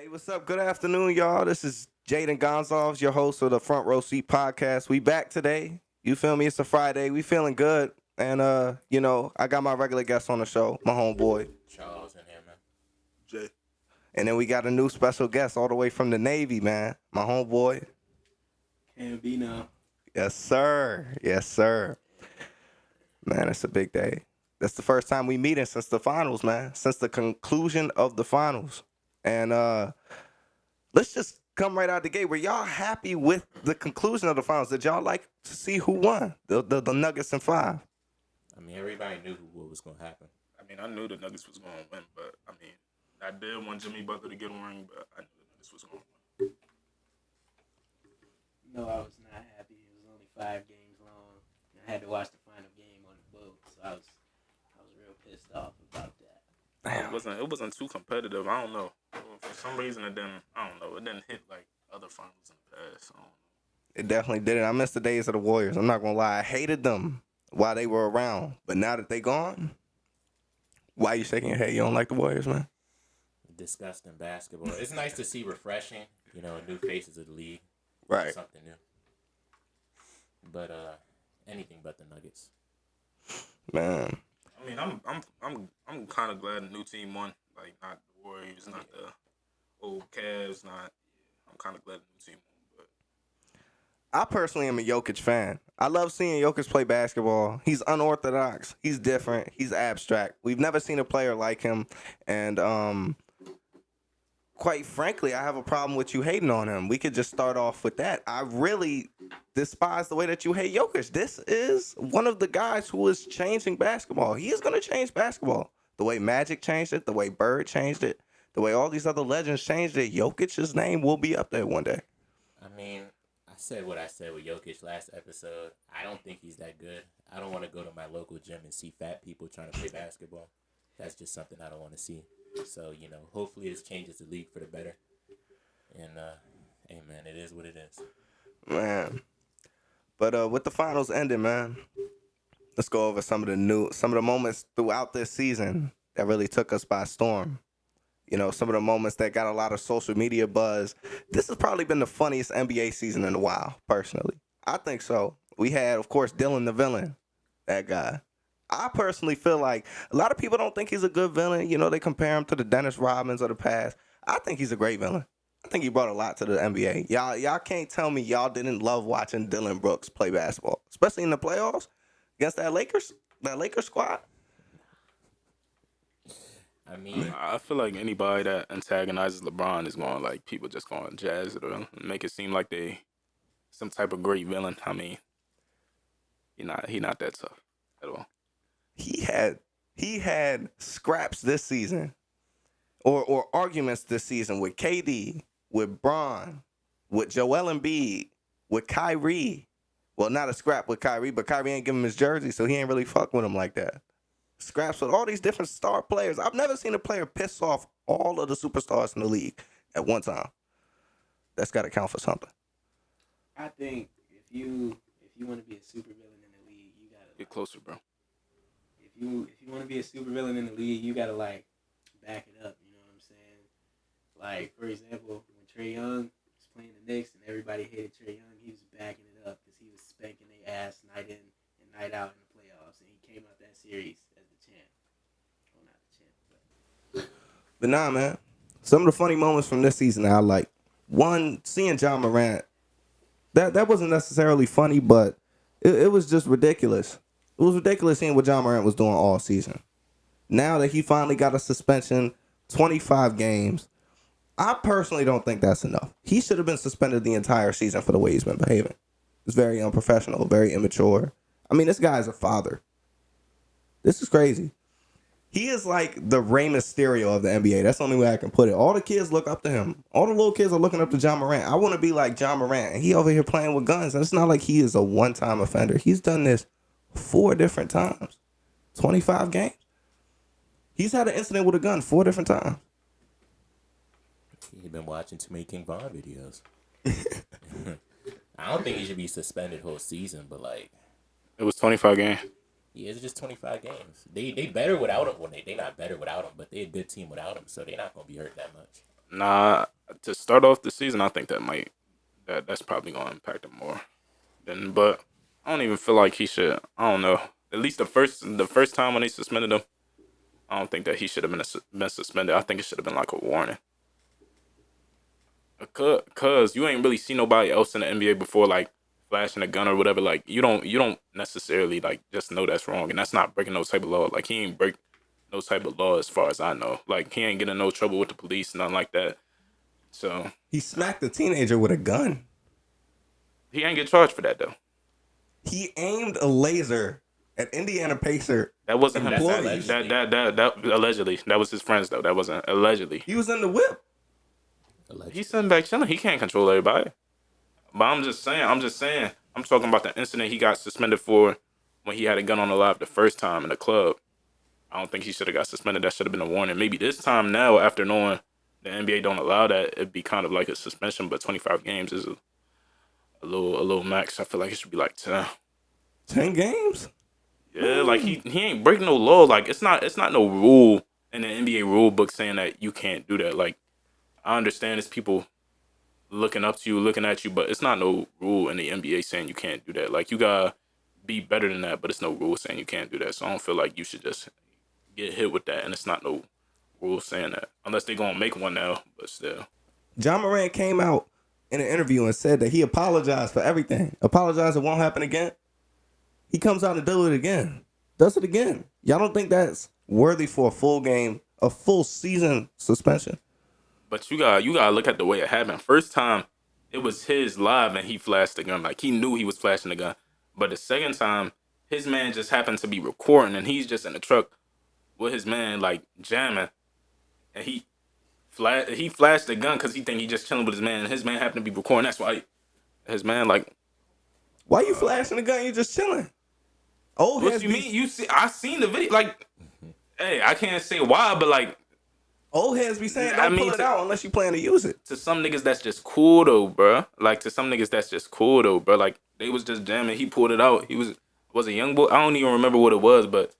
Hey, what's up? Good afternoon, y'all. This is Jaden Gonzalez, your host of the Front Row Seat Podcast. We back today. You feel me? It's a Friday. We feeling good. And I got my regular guest on the show, my homeboy. Charles in here, man. Jay. And then we got a new special guest all the way from the Navy, man. My homeboy. Can't be now. Yes, sir. Yes, sir. Man, it's a big day. That's the first time we meeting since the finals, man. Since the conclusion of the finals. And let's just come right out the gate. Were y'all happy with the conclusion of the finals? Did y'all like to see who won? The Nuggets in 5. I mean, everybody knew what was going to happen. I mean, I knew the Nuggets was going to win, but I mean, I did want Jimmy Butler to get a ring, but I knew the Nuggets was going to win. No, I was not happy. It was only 5 games long. I had to watch the final game on the boat, so I was real pissed off about that. Damn. It wasn't too competitive. I don't know. For some reason, it didn't hit like other finals in the past. I don't know. It definitely didn't. I miss the days of the Warriors. I'm not going to lie. I hated them while they were around. But now that they gone, why you shaking your head? You don't like the Warriors, man? Disgusting basketball. It's nice to see refreshing, new faces of the league. Right. Something new. But anything but the Nuggets. Man. I mean, I'm kind of glad the new team won. Like, not the Warriors, not the old Cavs, not. I'm kind of glad the new team won. But I personally am a Jokic fan. I love seeing Jokic play basketball. He's unorthodox. He's different. He's abstract. We've never seen a player like him. And quite frankly, I have a problem with you hating on him. We could just start off with that. I really despise the way that you hate Jokic. This is one of the guys who is changing basketball. He is going to change basketball. The way Magic changed it, the way Bird changed it, the way all these other legends changed it, Jokic's name will be up there one day. I mean, I said what I said with Jokic last episode. I don't think he's that good. I don't want to go to my local gym and see fat people trying to play basketball. That's just something I don't want to see. So, hopefully this changes the league for the better. And, hey, man, it is what it is. Man. But with the finals ending, man, let's go over some of the moments throughout this season that really took us by storm. Some of the moments that got a lot of social media buzz. This has probably been the funniest NBA season in a while, personally. I think so. We had, of course, Dylan the villain, that guy. I personally feel like a lot of people don't think he's a good villain. They compare him to the Dennis Rodmans of the past. I think he's a great villain. I think he brought a lot to the NBA. Y'all can't tell me y'all didn't love watching Dylan Brooks play basketball, especially in the playoffs against that Lakers squad. I mean, I feel like anybody that antagonizes LeBron is going like people just going to jazz it or make it seem like they some type of great villain. I mean, he not that tough at all. He had scraps this season, or arguments this season with KD, with Bron, with Joel Embiid, with Kyrie. Well, not a scrap with Kyrie, but Kyrie ain't give him his jersey, so he ain't really fuck with him like that. Scraps with all these different star players. I've never seen a player piss off all of the superstars in the league at one time. That's got to count for something. I think if you want to be a supervillain in the league, you gotta Get closer, bro. If you want to be a supervillain in the league, you gotta back it up. You know what I'm saying? Like, for example, when Trae Young was playing the Knicks and everybody hated Trae Young, he was backing it up because he was spanking their ass night in and night out in the playoffs, and he came out that series as the champ. Well, not the champ, But nah, man. Some of the funny moments from this season I like. One, seeing John Morant. That wasn't necessarily funny, but it was just ridiculous. It was ridiculous seeing what John Morant was doing all season. Now that he finally got a suspension, 25 games, I personally don't think that's enough. He should have been suspended the entire season for the way he's been behaving. It's very unprofessional, very immature. I mean, this guy is a father. This is crazy. He is like the Rey Mysterio of the NBA. That's the only way I can put it. All the kids look up to him. All the little kids are looking up to John Morant. I want to be like John Morant. And he over here playing with guns. And it's not like he is a one-time offender. He's done this 4 different times. 25 games. He's had an incident with a gun 4 different times. you've been watching too many King Von videos. I don't think he should be suspended whole season, but it was 25 games. Yeah, it's just 25 games. They better without him. Well, they not better without him, but they a good team without him, so they're not gonna be hurt that much. Nah, to start off the season, I think that's probably gonna impact him more. But I don't even feel like he should. I don't know. At least the first time when they suspended him, I don't think that he should have been suspended. I think it should have been like a warning. Cause you ain't really seen nobody else in the NBA before like flashing a gun or whatever. Like you don't necessarily like just know that's wrong, and that's not breaking no type of law. Like he ain't break no type of law as far as I know. Like he ain't getting in no trouble with the police, nothing like that. So He smacked a teenager with a gun. he ain't get charged for that though. He aimed a laser at Indiana Pacer. That wasn't him. Employees. That allegedly. That was his friends though. That wasn't allegedly. He was in the whip. He's sitting back chilling. He can't control everybody. But I'm just saying. I'm talking about the incident he got suspended for when he had a gun on the live the first time in the club. I don't think he should have got suspended. That should have been a warning. Maybe this time now, after knowing the NBA don't allow that, it'd be kind of like a suspension. But 25 games is a little max. I feel like it should be like 10. 10 games? Yeah, like he ain't breaking no law. Like it's not no rule in the NBA rule book saying that you can't do that. Like I understand it's people looking up to you, looking at you, but it's not no rule in the NBA saying you can't do that. Like you gotta be better than that, but it's no rule saying you can't do that. So I don't feel like you should just get hit with that, and it's not no rule saying that unless they gonna make one now. But still, John Morant came out in an interview and said that he apologized for everything. Apologized, it won't happen again. He comes out and does it again. Does it again. Y'all don't think that's worthy for a full game, a full season suspension? but you gotta look at the way it happened. First time, it was his live and he flashed the gun. Like he knew he was flashing the gun. But the second time, his man just happened to be recording and he's just in the truck with his man like jamming, and he flashed the gun because he think he just chilling with his man, and his man happened to be recording. That's why his man like. Why you flashing the gun? You just chilling. Old What heads you be, mean? You see, I seen the video. Like, hey, I can't say why, but like old heads be saying I don't mean, pull it out unless you plan to use it. to some niggas that's just cool though, bruh. Like to some niggas that's just cool though, bruh. Like they was just jamming. He pulled it out. He was a young boy. I don't even remember what it was, but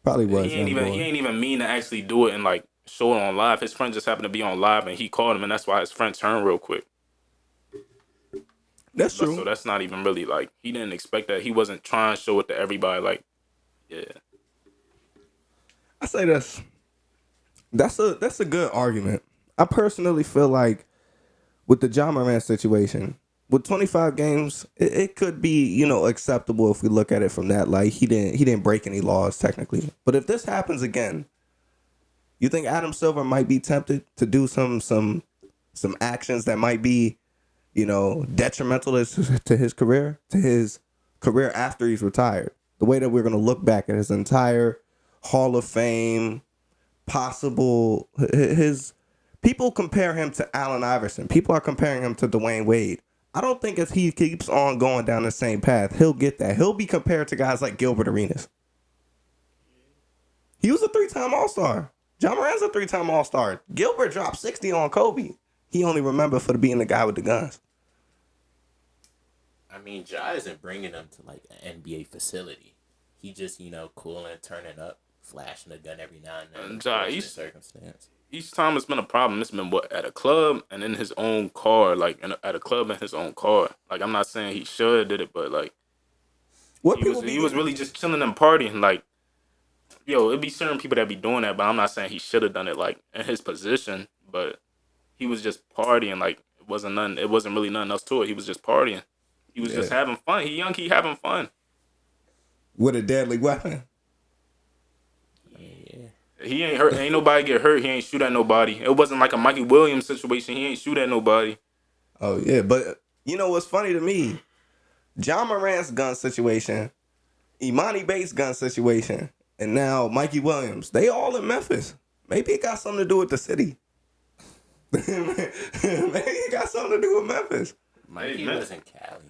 Probably was. he ain't even mean to actually do it and like show it on live. His friend just happened to be on live and he called him, and that's why his friend turned real quick. That's true. So that's not even really like he didn't expect that. He wasn't trying to show it to everybody. Like, yeah. I say this. That's a good argument. I personally feel like with the John Morant situation, with 25 games, it could be, acceptable if we look at it from that. Like he didn't break any laws technically. But if this happens again, you think Adam Silver might be tempted to do some actions that might be, detrimental to his career after he's retired? The way that we're going to look back at his entire Hall of Fame, possible, his people compare him to Allen Iverson. People are comparing him to Dwayne Wade. I don't think if he keeps on going down the same path, he'll get that. He'll be compared to guys like Gilbert Arenas. He was a 3-time All-Star. John Morant's a 3-time All-Star. Gilbert dropped 60 on Kobe. He only remembered for being the guy with the guns. I mean, Ja isn't bringing them to like an NBA facility. He just, cooling, turning up, flashing a gun every now and then. Ja, circumstance. Each time it's been a problem. It's been at a club and in his own car. Like at a club in his own car. Like I'm not saying he should have did it, but like he was really just chilling and partying. Like, yo, it'd be certain people that be doing that, but I'm not saying he should have done it like in his position. But he was just partying. Like it wasn't really nothing else to it. He was just partying. He was just having fun. He young. He having fun. With a deadly weapon. He ain't hurt. Ain't nobody get hurt. He ain't shoot at nobody. It wasn't like a Mikey Williams situation. He ain't shoot at nobody. Oh, yeah. But you know what's funny to me? John Morant's gun situation, Imani Bates' gun situation, and now Mikey Williams. They all in Memphis. Maybe it got something to do with the city. Maybe it got something to do with Memphis. Mikey was in Cali.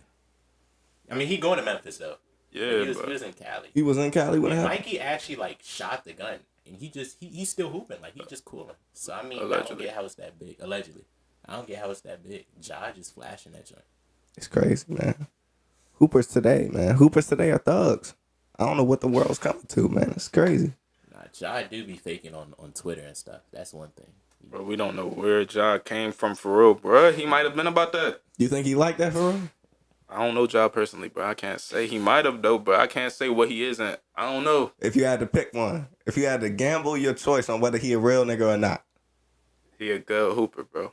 I mean, he going to Memphis, though. Yeah, he was in Cali. He was in Cali when it happened? Mikey actually, shot the gun. And he's still hooping. Like, he's just cooling. So, I mean, Allegedly. I don't get how it's that big. Allegedly. I don't get how it's that big. Ja just flashing that joint. It's crazy, man. Hoopers today are thugs. I don't know what the world's coming to, man. It's crazy. Nah, Ja do be faking on Twitter and stuff. That's one thing. Bro, we don't know where Ja came from for real, bro. He might have been about that. You think he like that for real? I don't know Ja personally, bro. I can't say. He might have, though, but I can't say what he isn't. I don't know. If you had to pick one, if you had to gamble your choice on whether he a real nigga or not. He a good hooper, bro.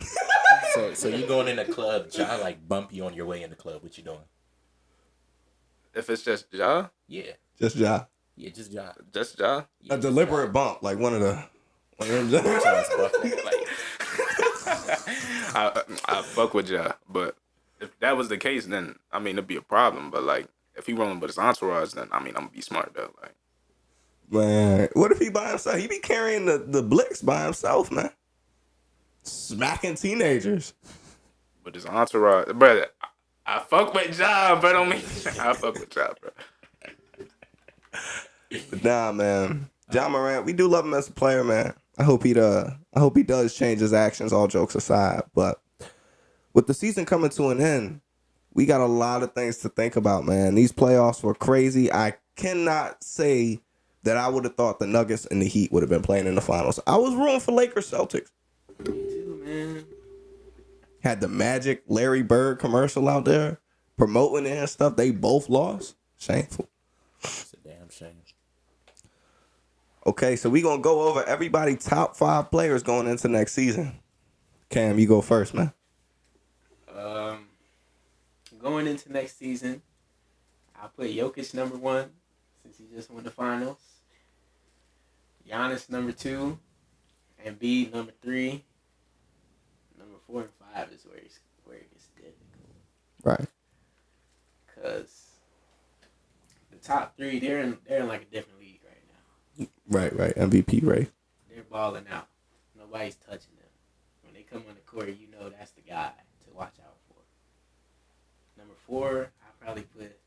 So you going in the club, Ja like bump you on your way in the club. What you doing? If it's just Ja? Yeah. Just Ja. Yeah, just Ja. Just Ja? Yeah, A deliberate bump, like one of them. Charles Buffalo, like, I fuck with Ja, but if that was the case, then, I mean, it'd be a problem. But, like, if he rolling with his entourage, then, I mean, I'm gonna be smart, though. Like, Man, what if he by himself? He be carrying the blicks by himself, man. Smacking teenagers. with his entourage. Bro, I fuck with Ja, but I mean, I fuck with Ja, bro. But nah, man. John Morant, we do love him as a player, man. I hope he does change his actions, all jokes aside. But with the season coming to an end, we got a lot of things to think about, man. These playoffs were crazy. I cannot say that I would have thought the Nuggets and the Heat would have been playing in the finals. I was rooting for Lakers Celtics. Me too, man. Had the Magic Larry Bird commercial out there promoting it and stuff. They both lost. Shameful. it's a damn shame. Okay, so we going to go over everybody top 5 players going into next season. Cam, you go first, man. Going into next season, I'll put Jokic number 1 since he just won the finals. Giannis number 2, Embiid number 3. Number 4 and 5 is where it gets difficult. Right. Cause the top 3, they're in like a different league right now. Right. MVP race. They're balling out. Nobody's touching them. When they come on the court, you know that's the guy to watch out for. Number 4, I'll probably put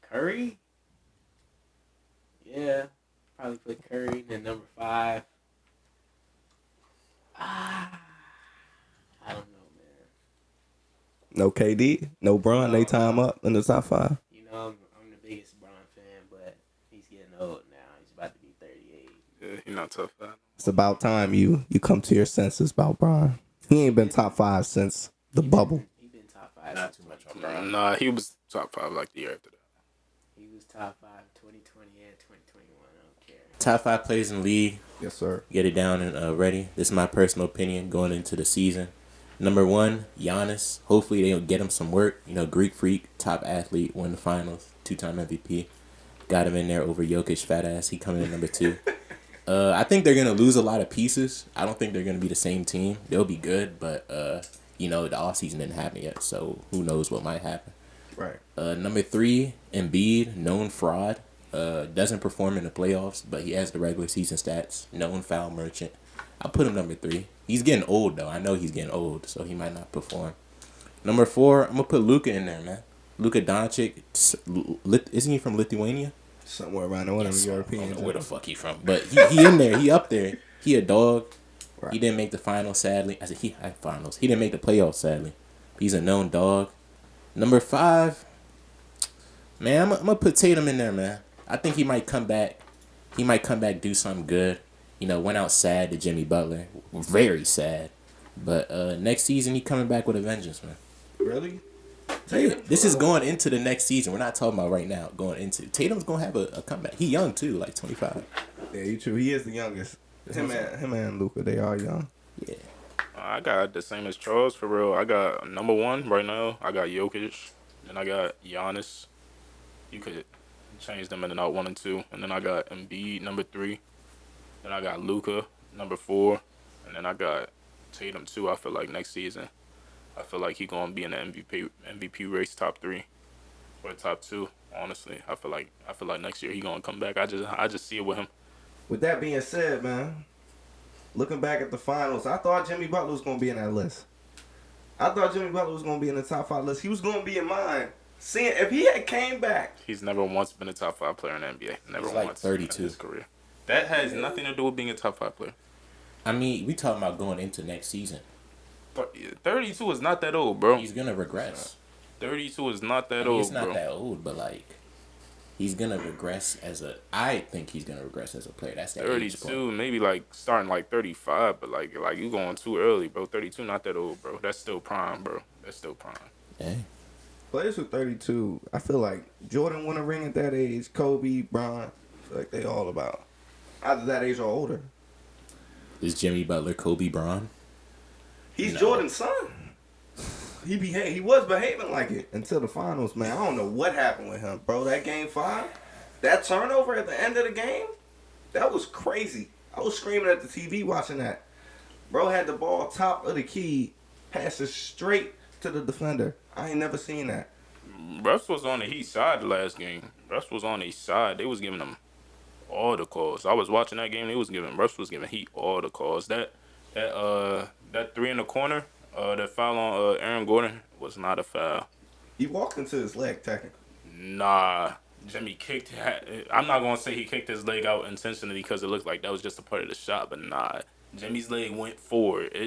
Curry. Yeah, probably put Curry. Then number 5. I don't know, man. No KD, no Bron. They time up in the top 5. You know, I'm the biggest Bron fan, but he's getting old now. He's about to be 38. Yeah, he not tough, man. It's about time you come to your senses about Bron. He ain't been top 5 since the bubble. He been top 5. Not too much on Bron. Nah, he was top 5 like the year after that. He was top 5 2020 and 2021. I don't care. Top 5 players in the league. Yes, sir. Get it down and ready. This is my personal opinion going into the season. Number 1, Giannis. Hopefully they'll get him some work. You know, Greek freak, top athlete, won the finals, 2-time MVP. Got him in there over Jokic, fat ass. He coming in number 2. I think they're gonna lose a lot of pieces. I don't think they're gonna be the same team. They'll be good, but you know, the offseason didn't happen yet, so who knows what might happen. Right. Number 3, Embiid, known fraud. Doesn't perform in the playoffs, but he has the regular season stats. Known foul merchant. I'll put him number 3. He's getting old though. I know he's getting old, so he might not perform. Number 4, I'm gonna put Luka in there, man. Luka Doncic. Isn't he from Lithuania? Somewhere around there, one of the I Europeans. don't know where the fuck he from, but he in there. He up there. He a dog. Right. He didn't make the finals, sadly. I said he had finals. He didn't make the playoffs, sadly. He's a known dog. Number 5, man, I'm gonna put Tatum in there, man. I think he might come back. He might come back, do something good. You know, went out sad to Jimmy Butler. Very sad. But next season, he coming back with a vengeance, man. Really? This is going into the next season. We're not talking about right now. Going into Tatum's gonna have a comeback. He young too, like 25. Yeah, you true. He is the youngest. Him and Luka, they are young. Yeah. I got the same as Charles, for real. I got number 1 right now. I got Jokic. Then I got Giannis. You could change them in and out 1 and 2. And then I got Embiid, number 3. Then I got Luka, number 4. And then I got Tatum, too. I feel like next season, I feel like he going to be in the MVP race, top 3 or top 2, honestly. I feel like next year he going to come back. I just see it with him. With that being said, man, looking back at the finals, I thought Jimmy Butler was going to be in that list. I thought Jimmy Butler was going to be in the top 5 list. He was going to be in mine. Seeing if he had came back. He's never once been a top 5 player in the NBA. Never He's like once 32. in his career. That has nothing to do with being a top 5 player. I mean, we talking about going into next season. 32 is not that old, bro. He's gonna regress. 32 is not that I mean, old, it's not bro. that old, but like, He's gonna regress I think he's gonna regress as a player. That's that age part. 32, maybe like starting like 35, but like you going too early, bro. 32, not that old, bro. That's still prime, bro. That's still prime. Yeah. Players who 32, I feel like Jordan won a ring at that age. Kobe, Bron, I feel like they all about either that age or older. Is Jimmy Butler Kobe Bron? He's No. Jordan's son. He was behaving like it until the finals, man. I don't know what happened with him, bro. That game 5, that turnover at the end of the game, that was crazy. I was screaming at the TV watching that. Bro had the ball top of the key, passes straight to the defender. I ain't never seen that. Russ was on the Heat side the last game. Russ was on his side. They was giving him all the calls. I was watching that game. Russ was giving Heat all the calls. That three in the corner, that foul on Aaron Gordon was not a foul. He walked into his leg, technically. Nah, Jimmy kicked. I'm not gonna say he kicked his leg out intentionally because it looked like that was just a part of the shot, but nah. Jimmy's leg went forward.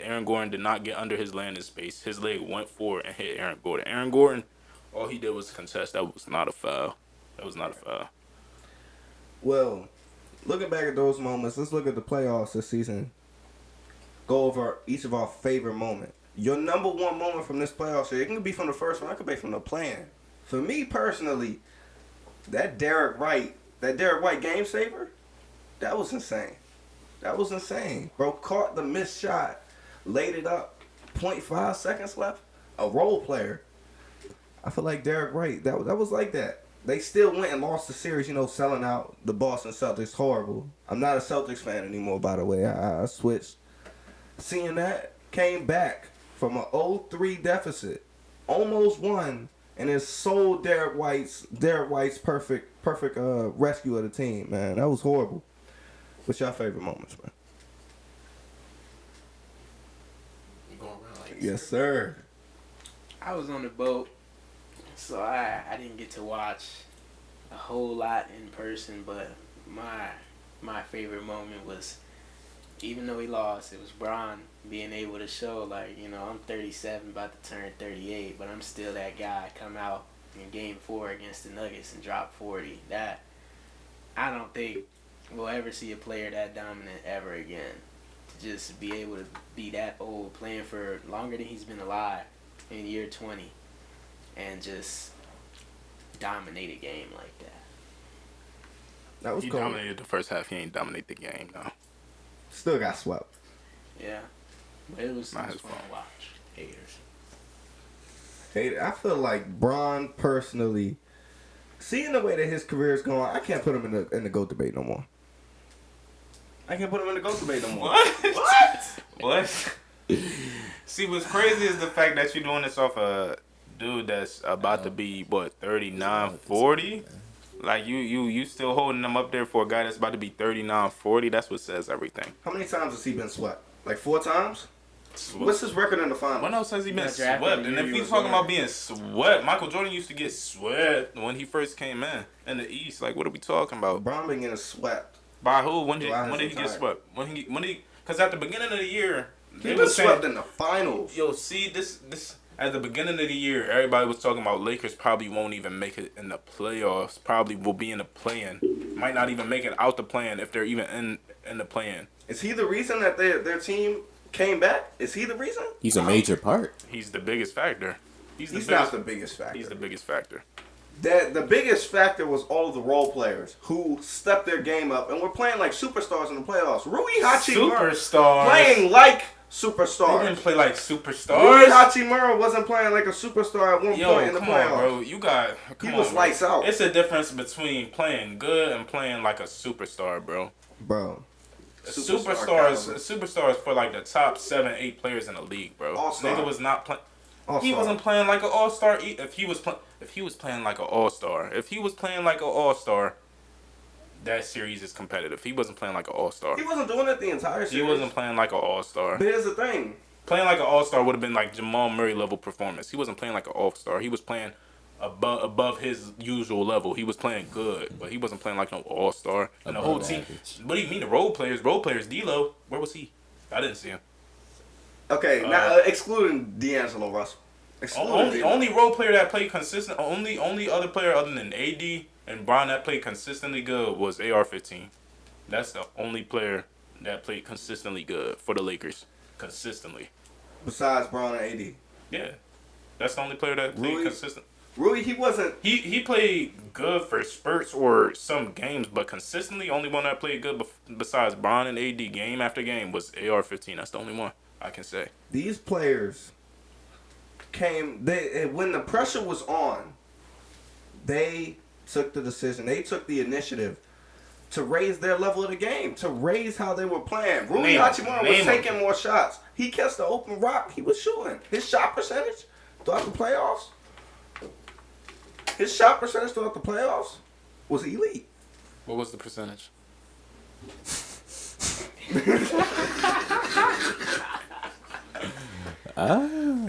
Aaron Gordon did not get under his landing space. His leg went forward and hit Aaron Gordon. Aaron Gordon, all he did was contest. That was not a foul. That was not a foul. Well, looking back at those moments, let's look at the playoffs this season. Go over each of our favorite moments. Your number one moment from this playoff series, it can be from the first one, it could be from the plan. For me personally, that Derek White game saver, that was insane. That was insane. Bro caught the missed shot, laid it up, 0.5 seconds left. A role player. I feel like Derek White, that was like that. They still went and lost the series, selling out the Boston Celtics. Horrible. I'm not a Celtics fan anymore, by the way. I switched. Seeing that, came back from an 0-3 deficit, almost won, and then sold Derek White's perfect rescue of the team, man. That was horrible. What's your favorite moments, man? You going around like Yes, sir. I was on the boat, so I didn't get to watch a whole lot in person, but my favorite moment was, even though he lost, it was Bron being able to show, like, I'm 37, about to turn 38, but I'm still that guy. Come out in Game 4 against the Nuggets and drop 40. That, I don't think we'll ever see a player that dominant ever again. To just be able to be that old, playing for longer than he's been alive in year 20, and just dominate a game like that. That was He cold. dominated the first half. He ain't dominate the game, though. Still got swept. Yeah. But it was Not fun his to fault. watch. haters. Hey, I feel like Bron personally, seeing the way that his career is going, I can't put him in the GOAT debate no more. I can't put him in the GOAT debate no more. What? See, what's crazy is the fact that you're doing this off a dude that's about to be, 39, 40? Like, you still holding him up there for a guy that's about to be 39, 40? That's what says everything. How many times has he been swept? Like 4 times? What's his record in the finals? When else has he been Got drafted swept? the And year if he he's was talking born. about being swept, Michael Jordan used to get swept when he first came in the East. Like, what are we talking about? Bron been getting swept. By who? When did Throughout his he get entire- swept? When he? Because at the beginning of the year, He they been was saying, swept in the finals. yo, see this at the beginning of the year, everybody was talking about Lakers probably won't even make it in the playoffs. Probably will be in the play-in. Might not even make it out the play-in if they're even in the play-in. Is he the reason that their team came back? Is he the reason? He's a major part. He's the biggest factor. He's not the biggest factor. He's the biggest factor. The biggest factor was all of the role players who stepped their game up and were playing like superstars in the playoffs. Rui Hachimura Superstars. playing like They superstars. didn't play like Rui superstars. Hachimura wasn't playing like a superstar at one Yo, point in the come playoffs. on, bro. You got. Come He on, was bro. lights out. It's a difference between playing good and playing like a superstar, bro. Bro. Superstars for like the top 7, 8 players in the league, bro. All-star. Nigga was not playing. He All-star. wasn't playing like an all-star. If he was playing like an all-star, that series is competitive. He wasn't playing like an all-star. He wasn't doing it the entire series. He wasn't playing like an all-star. But here's the thing. Playing like an all-star would have been like Jamal Murray level performance. He wasn't playing like an all-star. He was playing above his usual level. He was playing good, but he wasn't playing like no all-star. And the whole Above team. average. What do you mean the role players? D'Lo, where was he? I didn't see him. Okay, now excluding D'Angelo Russell. Excluding D'Lo. Only role player that played consistent. Only other player other than AD and Bron that played consistently good was AR-15. That's the only player that played consistently good for the Lakers. Consistently. Besides Braun and AD. Yeah. That's the only player that played Rui? consistent. Rui, he wasn't. He played good for spurts or some games, but consistently, only one that played good besides Bron and AD game after game was AR-15. That's the only one I can say. These players came. When the pressure was on, they took the decision. They took the initiative to raise their level of the game, to raise how they were playing. Rui Hachimura was taking more shots. He catch the open rock. He was shooting. His shot percentage throughout the playoffs. His shot percentage throughout the playoffs was elite. What was the percentage? It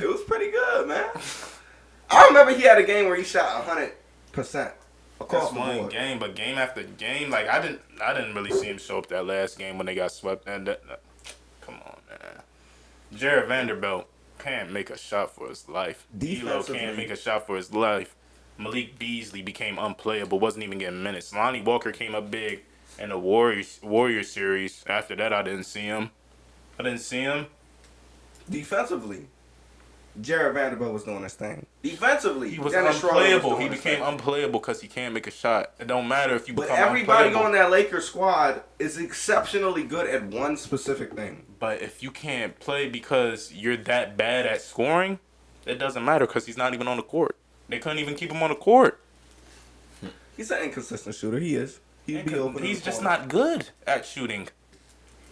was pretty good, man. I remember he had a game where he shot 100% across the board. Game, but game after game, like I didn't really see him show up that last game when they got swept. And come on, man. Jared Vanderbilt can't make a shot for his life. D'Lo can't make a shot for his life. Malik Beasley became unplayable, wasn't even getting minutes. Lonnie Walker came up big in the Warrior series. After that, I didn't see him. Defensively, Jared Vanderbilt was doing his thing. Defensively, he was unplayable. He became unplayable because he can't make a shot. It don't matter if you become unplayable. But everybody on that Lakers squad is exceptionally good at one specific thing. But if you can't play because you're that bad at scoring, it doesn't matter because he's not even on the court. They couldn't even keep him on the court. He's an inconsistent shooter. He is. He's just not good at shooting.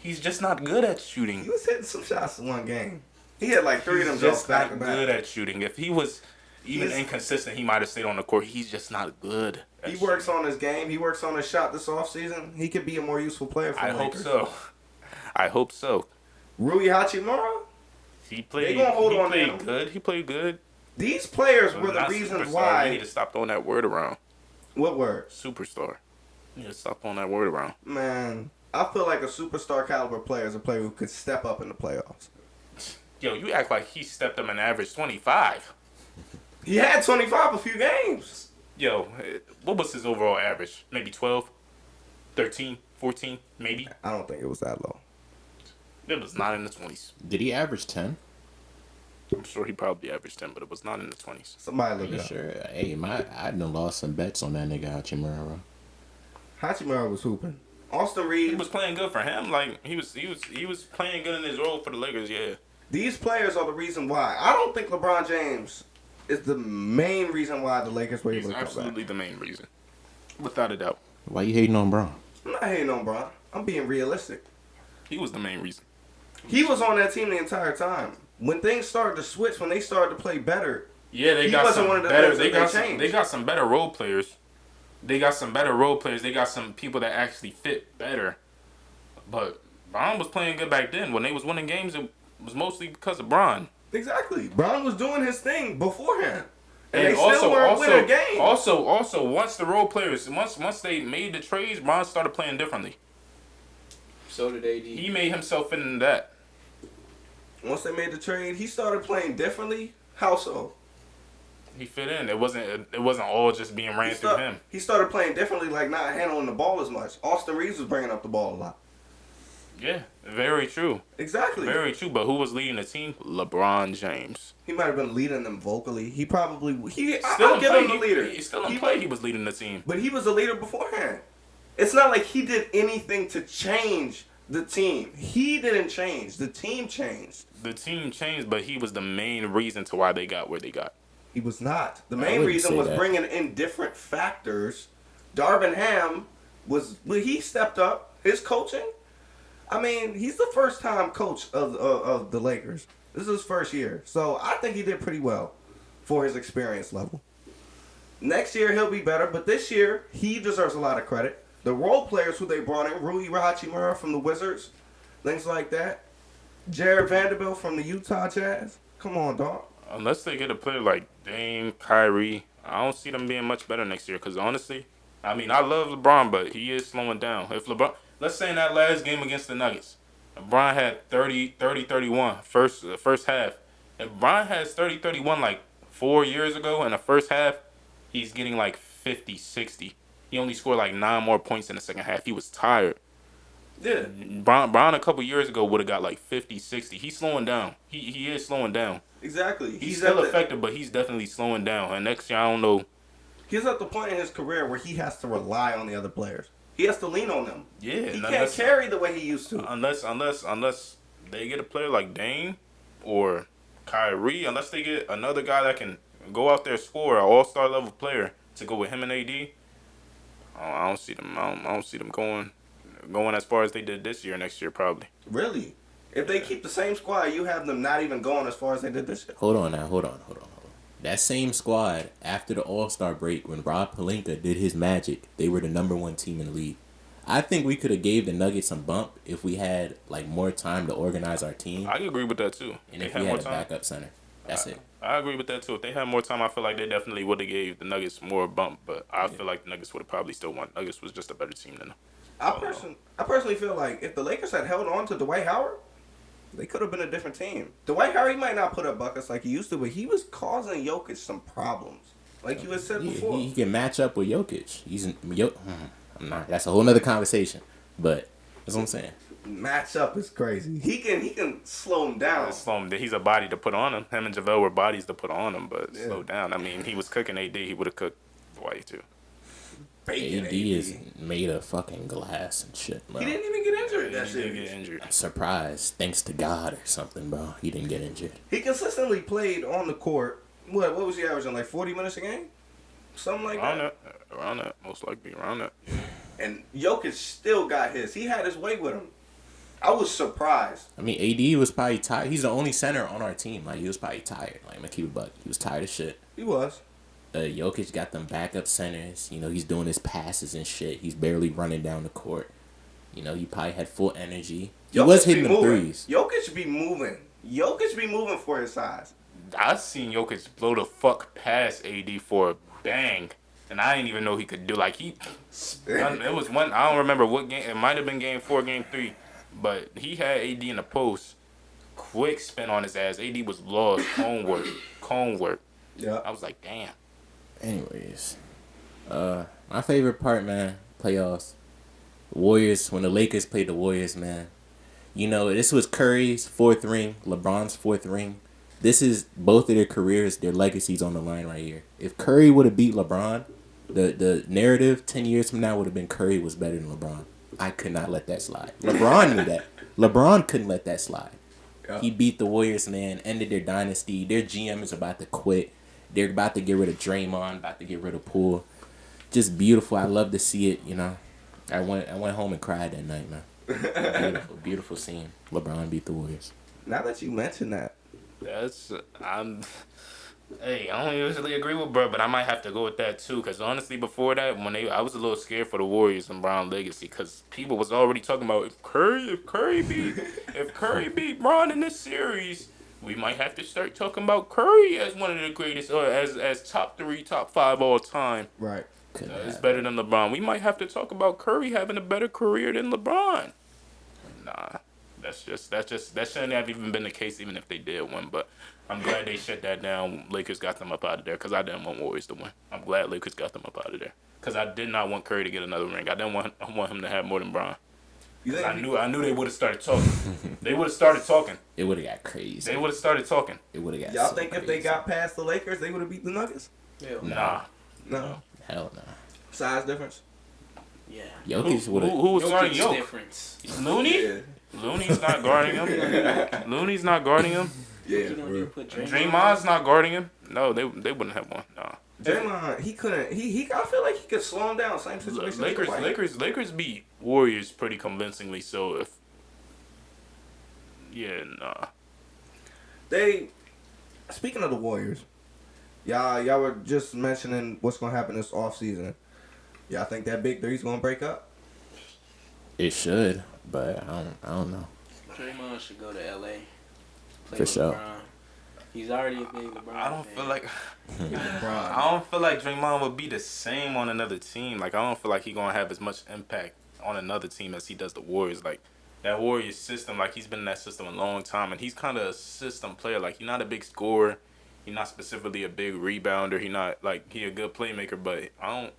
He's just not good at shooting. He was hitting some shots in one game. He had like 3 of them jumps back to back. He's just not good at shooting. If he was even inconsistent, he might have stayed on the court. He's just not good at shooting. He works on his game. He works on his shot this offseason. He could be a more useful player for the Lakers. I hope so. Rui Hachimura? He played good. He played good. These players were the reasons why. You need to stop throwing that word around. What word? Superstar. You need to stop throwing that word around. Man, I feel like a superstar caliber player is a player who could step up in the playoffs. Yo, you act like he stepped up and averaged 25. He had 25 a few games. Yo, what was his overall average? Maybe 12? 13? 14? Maybe? I don't think it was that low. It was not in the 20s. Did he average 10? I'm sure he probably averaged 10, but it was not in the 20s. Somebody look it up. Sure. Hey, I done lost some bets on that nigga Hachimura. Hachimura was hooping. Austin Reeves. He was playing good for him. Like he was playing good in his role for the Lakers. Yeah. These players are the reason why. I don't think LeBron James is the main reason why the Lakers were able to come back. He's absolutely the main reason, without a doubt. Why you hating on Bron? I'm not hating on Bron. I'm being realistic. He was the main reason. He was on that team the entire time. When things started to switch, when they started to play better, yeah, they got some better. They got some better role players. They got some people that actually fit better. But Bron was playing good back then. When they was winning games, it was mostly because of Bron. Exactly. Bron was doing his thing beforehand. And they still weren't winning games. Also, once the role players, once they made the trades, Bron started playing differently. So did AD. He made himself fit into that. Once they made the trade, he started playing differently. How so? He fit in. It wasn't all just being ran through him. He started playing differently, like not handling the ball as much. Austin Reeves was bringing up the ball a lot. Yeah, very true. Exactly. Very true. But who was leading the team? LeBron James. He might have been leading them vocally. He probably I'll give him the leader. He still in play. He was leading the team. But he was a leader beforehand. It's not like he did anything to change the team. He didn't change. The team changed. The team changed, but he was the main reason to why they got where they got. He was not. The main reason was bringing in different factors. Darvin Ham he stepped up. His coaching. I mean, he's the first-time coach of the Lakers. This is his first year. So I think he did pretty well for his experience level. Next year, he'll be better. But this year, he deserves a lot of credit. The role players who they brought in, Rui Hachimura from the Wizards, things like that. Jared Vanderbilt from the Utah Jazz. Come on, dog. Unless they get a player like Dame, Kyrie, I don't see them being much better next year. Because honestly, I mean, I love LeBron, but he is slowing down. If LeBron, let's say in that last game against the Nuggets, LeBron had 30-31 first half. If LeBron has 30-31 like 4 years ago in the first half, he's getting like 50-60 He only scored like 9 more points in the second half. He was tired. Yeah. Brown a couple years ago would have got like 50, 60. He's slowing down. He is slowing down. Exactly. He's still effective, but he's definitely slowing down. And next year, I don't know. He's at the point in his career where he has to rely on the other players. He has to lean on them. Yeah, He can't carry the way he used to. Unless they get a player like Dame or Kyrie, unless they get another guy that can go out there score, an all-star level player to go with him and AD. I don't see them. I don't see them going as far as they did this year. Next year, probably. Really? If they keep the same squad, you have them not even going as far as they did this year. Hold on. That same squad, after the All-Star break, when Rob Pelinka did his magic, they were the #1 team in the league. I think we could have gave the Nuggets some bump if we had like more time to organize our team. I agree with that too. And if we had a backup center. That's it. I agree with that too. If they had more time, I feel like they definitely would have gave the Nuggets more bump. But I feel like the Nuggets would have probably still won. Nuggets was just a better team than them. I personally feel like if the Lakers had held on to Dwight Howard, they could have been a different team. Dwight Howard might not put up buckets like he used to, but he was causing Jokic some problems. Like you had said before. He can match up with Jokic. I'm not. That's a whole nother conversation. But that's what I'm saying. Match up is crazy. He can slow him down. He's a body to put on him. Him and JaVale were bodies to put on him, but slow down. I mean, he was cooking AD. He would have cooked Dwight too. AD is made of fucking glass and shit, bro. He didn't even get injured. He didn't get injured. I'm surprised. Thanks to God or something, bro. He didn't get injured. He consistently played on the court. What was he averaging? Like 40 minutes a game? Something like that. Around that. Most likely around that. And Jokic still got his. He had his way with him. I was surprised. I mean, AD was probably tired. He's the only center on our team. Like, he was probably tired. Like, I'm gonna keep it buck. He was tired of shit. He was. Jokic got them backup centers. You know, he's doing his passes and shit. He's barely running down the court. You know, he probably had full energy. He was hitting them threes. Jokic be moving. Jokic be moving for his size. I seen Jokic blow the fuck past AD for a bang. And I didn't even know he could do it was one. I don't remember what game. It might have been game 4, game 3, but he had AD in the post. Quick spin on his ass. AD was lost. Cone work. Yeah. I was like, damn. Anyways, my favorite part, man, playoffs. Warriors. When the Lakers played the Warriors, man. You know, this was Curry's 4th ring, LeBron's 4th ring. This is both of their careers, their legacies on the line right here. If Curry would have beat LeBron, the narrative 10 years from now would have been Curry was better than LeBron. I could not let that slide. LeBron knew that. LeBron couldn't let that slide. Yeah. He beat the Warriors, man, ended their dynasty. Their GM is about to quit. They're about to get rid of Draymond, about to get rid of Poole. Just beautiful. I love to see it, you know. I went home and cried that night, man. Beautiful, beautiful scene. LeBron beat the Warriors. Now that you mention that. Hey, I don't usually agree with bro, but I might have to go with that too. Cause honestly, before that, I was a little scared for the Warriors and Brown legacy, cause people was already talking about if Curry beat Bron in this series, we might have to start talking about Curry as one of the greatest, or as top 3, top 5 all time. Right. It's better than LeBron. We might have to talk about Curry having a better career than LeBron. Nah. That shouldn't have even been the case, even if they did win. But I'm glad they shut that down. Lakers got them up out of there because I didn't want Warriors to win. I'm glad Lakers got them up out of there because I did not want Curry to get another ring. I want him to have more than Bron. I knew they would have started talking. They would have started talking. It would have got crazy. They would have started talking. It would have got. Y'all think if they got past the Lakers, they would have beat the Nuggets? Nah. No. Hell no. Size difference. Yeah. Jokic would have. Who was guarding Jokic? Difference. Looney? Yeah. Looney's not guarding him. Looney's not guarding him. Yeah. Draymond's not guarding him. No, they wouldn't have won. Nah. Draymond, he couldn't. He. I feel like he could slow him down. Same situation. Lakers beat Warriors pretty convincingly. So nah. Speaking of the Warriors, y'all were just mentioning what's gonna happen this offseason. Y'all think that big three's gonna break up? It should, but I don't know. Draymond should go to LA. Play For sure. LeBron. He's already a big LeBron. I don't LeBron. feel like Draymond would be the same on another team. Like I don't feel like he's gonna have as much impact on another team as he does the Warriors. Like that Warriors system, like he's been in that system a long time, and he's kind of a system player. Like he's not a big scorer. He's not specifically a big rebounder. He a good playmaker, but I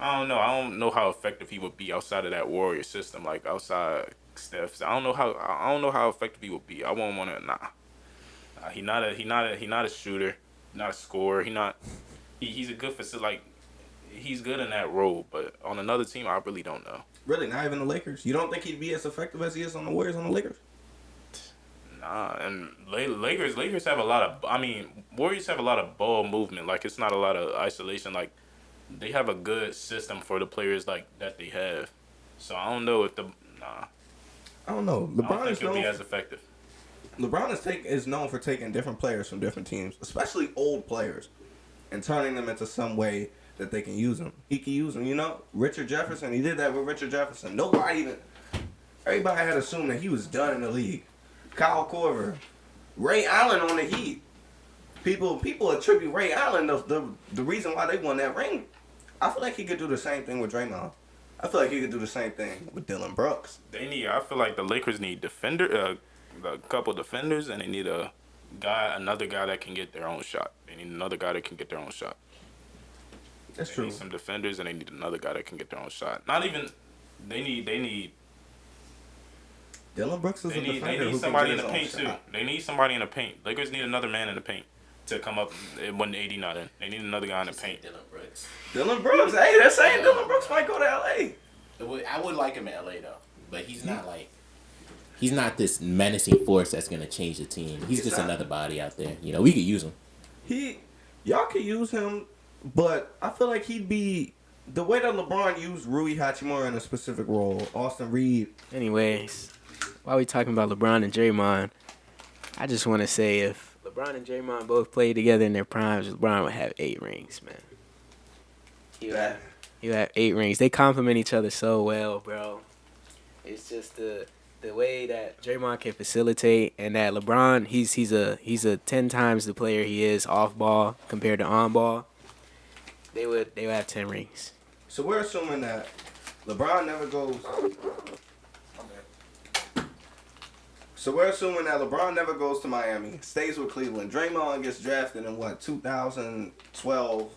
I don't know. I don't know how effective he would be outside of that Warrior system, like outside Steph's. I don't know how effective he would be. I won't want to. Nah. He not a shooter, not a scorer. He's a good he's good in that role. But on another team, I really don't know. Really, not even the Lakers. You don't think he'd be as effective as he is on the Warriors on the Lakers? Nah, and Lakers have a lot of. I mean, Warriors have a lot of ball movement. Like it's not a lot of isolation. Like they have a good system for the players like that they have. So I don't know if I don't know. I don't think he'll be as effective. LeBron is known for taking different players from different teams, especially old players, and turning them into some way that they can use them. He can use them, Richard Jefferson, he did that with Richard Jefferson. Everybody had assumed that he was done in the league. Kyle Korver, Ray Allen on the Heat. People attribute Ray Allen the reason why they won that ring. I feel like he could do the same thing with Draymond. I feel like he could do the same thing with Dylan Brooks. I feel like the Lakers need a couple defenders, and they need another guy that can get their own shot. They need another guy that can get their own shot. That's They true. need some defenders, and they need another guy that can get their own shot. Not even they need Dylan Brooks is a defender. they need who somebody can in get the his paint own too. shot. They need somebody in the paint. Lakers need another man in the paint to come up when AD not in. They need another guy in the paint. Dylan Brooks. Dylan Brooks, hey, they're saying Dylan Brooks might go to LA. I would like him in LA though, but he's not this menacing force that's gonna change the team. He's just another body out there. We could use him. Y'all could use him, but I feel like he'd be the way that LeBron used Rui Hachimura in a specific role. Austin Reed. Anyways, while we talking about LeBron and Draymond, I just want to say if LeBron and Draymond both played together in their primes, LeBron would have 8 rings, man. He would have 8 rings. They complement each other so well, bro. It's just the way that Draymond can facilitate, and that LeBron, he's a 10 times the player he is off ball compared to on ball. They would have 10 rings. So we're assuming that LeBron never goes. So we're assuming that LeBron never goes to Miami, stays with Cleveland. Draymond gets drafted in 2012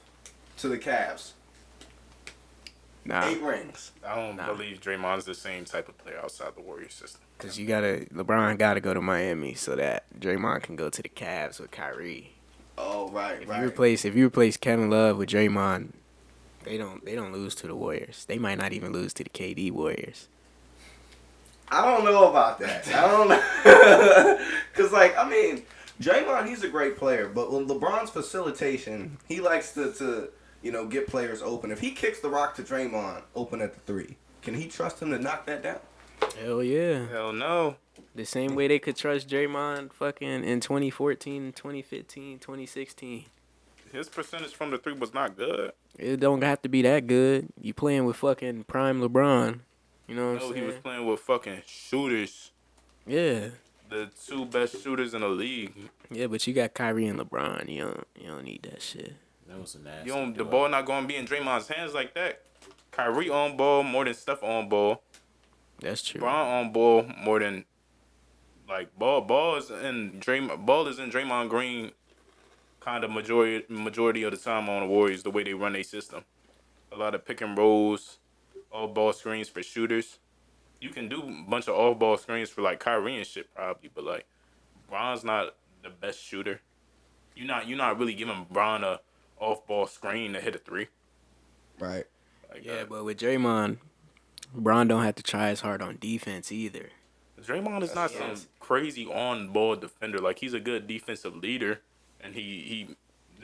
to the Cavs. Nah, 8 rings. I don't believe Draymond's the same type of player outside the Warriors system. because LeBron gotta go to Miami so that Draymond can go to the Cavs with Kyrie. Oh right, If you replace Kevin Love with Draymond, they don't lose to the Warriors. They might not even lose to the KD Warriors. I don't know about that. I don't know. Because, Draymond, he's a great player. But when LeBron's facilitation, he likes to get players open. If he kicks the rock to Draymond open at the 3, can he trust him to knock that down? Hell yeah. Hell no. The same way they could trust Draymond fucking in 2014, 2015, 2016. His percentage from the 3 was not good. It don't have to be that good. You playing with fucking prime LeBron. You know what I'm saying? He was playing with fucking shooters. Yeah. The 2 best shooters in the league. Yeah, but you got Kyrie and LeBron. You don't need that shit. That was a nasty. The ball not going to be in Draymond's hands like that. Kyrie on ball more than Steph on ball. That's true. LeBron on ball more than ball is in Draymond Green kind of majority of the time on the Warriors, the way they run their system. A lot of pick and rolls, off ball screens for shooters. You can do a bunch of off ball screens for Kyrie and shit probably, but Bron's not the best shooter. You're not really giving Bron a off ball screen to hit a 3. Right. But with Draymond, Bron don't have to try as hard on defense either. Draymond is not some crazy on ball defender. He's a good defensive leader, and he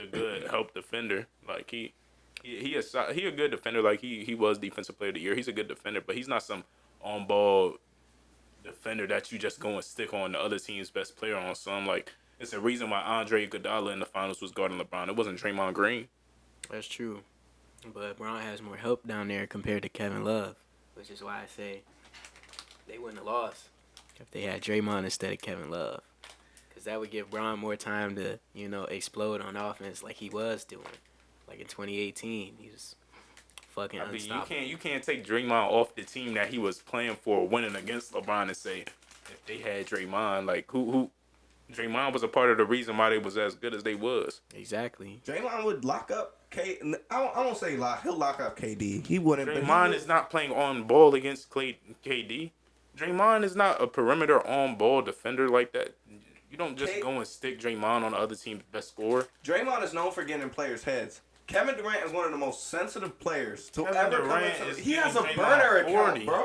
a good help defender. He a good defender. He was defensive player of the year. He's a good defender, but he's not some on ball defender that you just go and stick on the other team's best player on some. It's a reason why Andre Iguodala in the finals was guarding LeBron. It wasn't Draymond Green. That's true. But Bron has more help down there compared to Kevin Love, which is why I say they wouldn't have lost if they had Draymond instead of Kevin Love. Because that would give Bron more time to, explode on offense like he was doing. In 2018, he was fucking unstoppable. You can't take Draymond off the team that he was playing for, winning against LeBron, and say if they had Draymond, Draymond was a part of the reason why they was as good as they was. Exactly. Draymond would lock up I won't say lock. He'll lock up KD. He wouldn't. But Draymond is not playing on ball against KD. Draymond is not a perimeter on ball defender like that. You don't just go and stick Draymond on the other team's best scorer. Draymond is known for getting in players' heads. Kevin Durant is one of the most sensitive players to ever come into. He has a burner account, bro.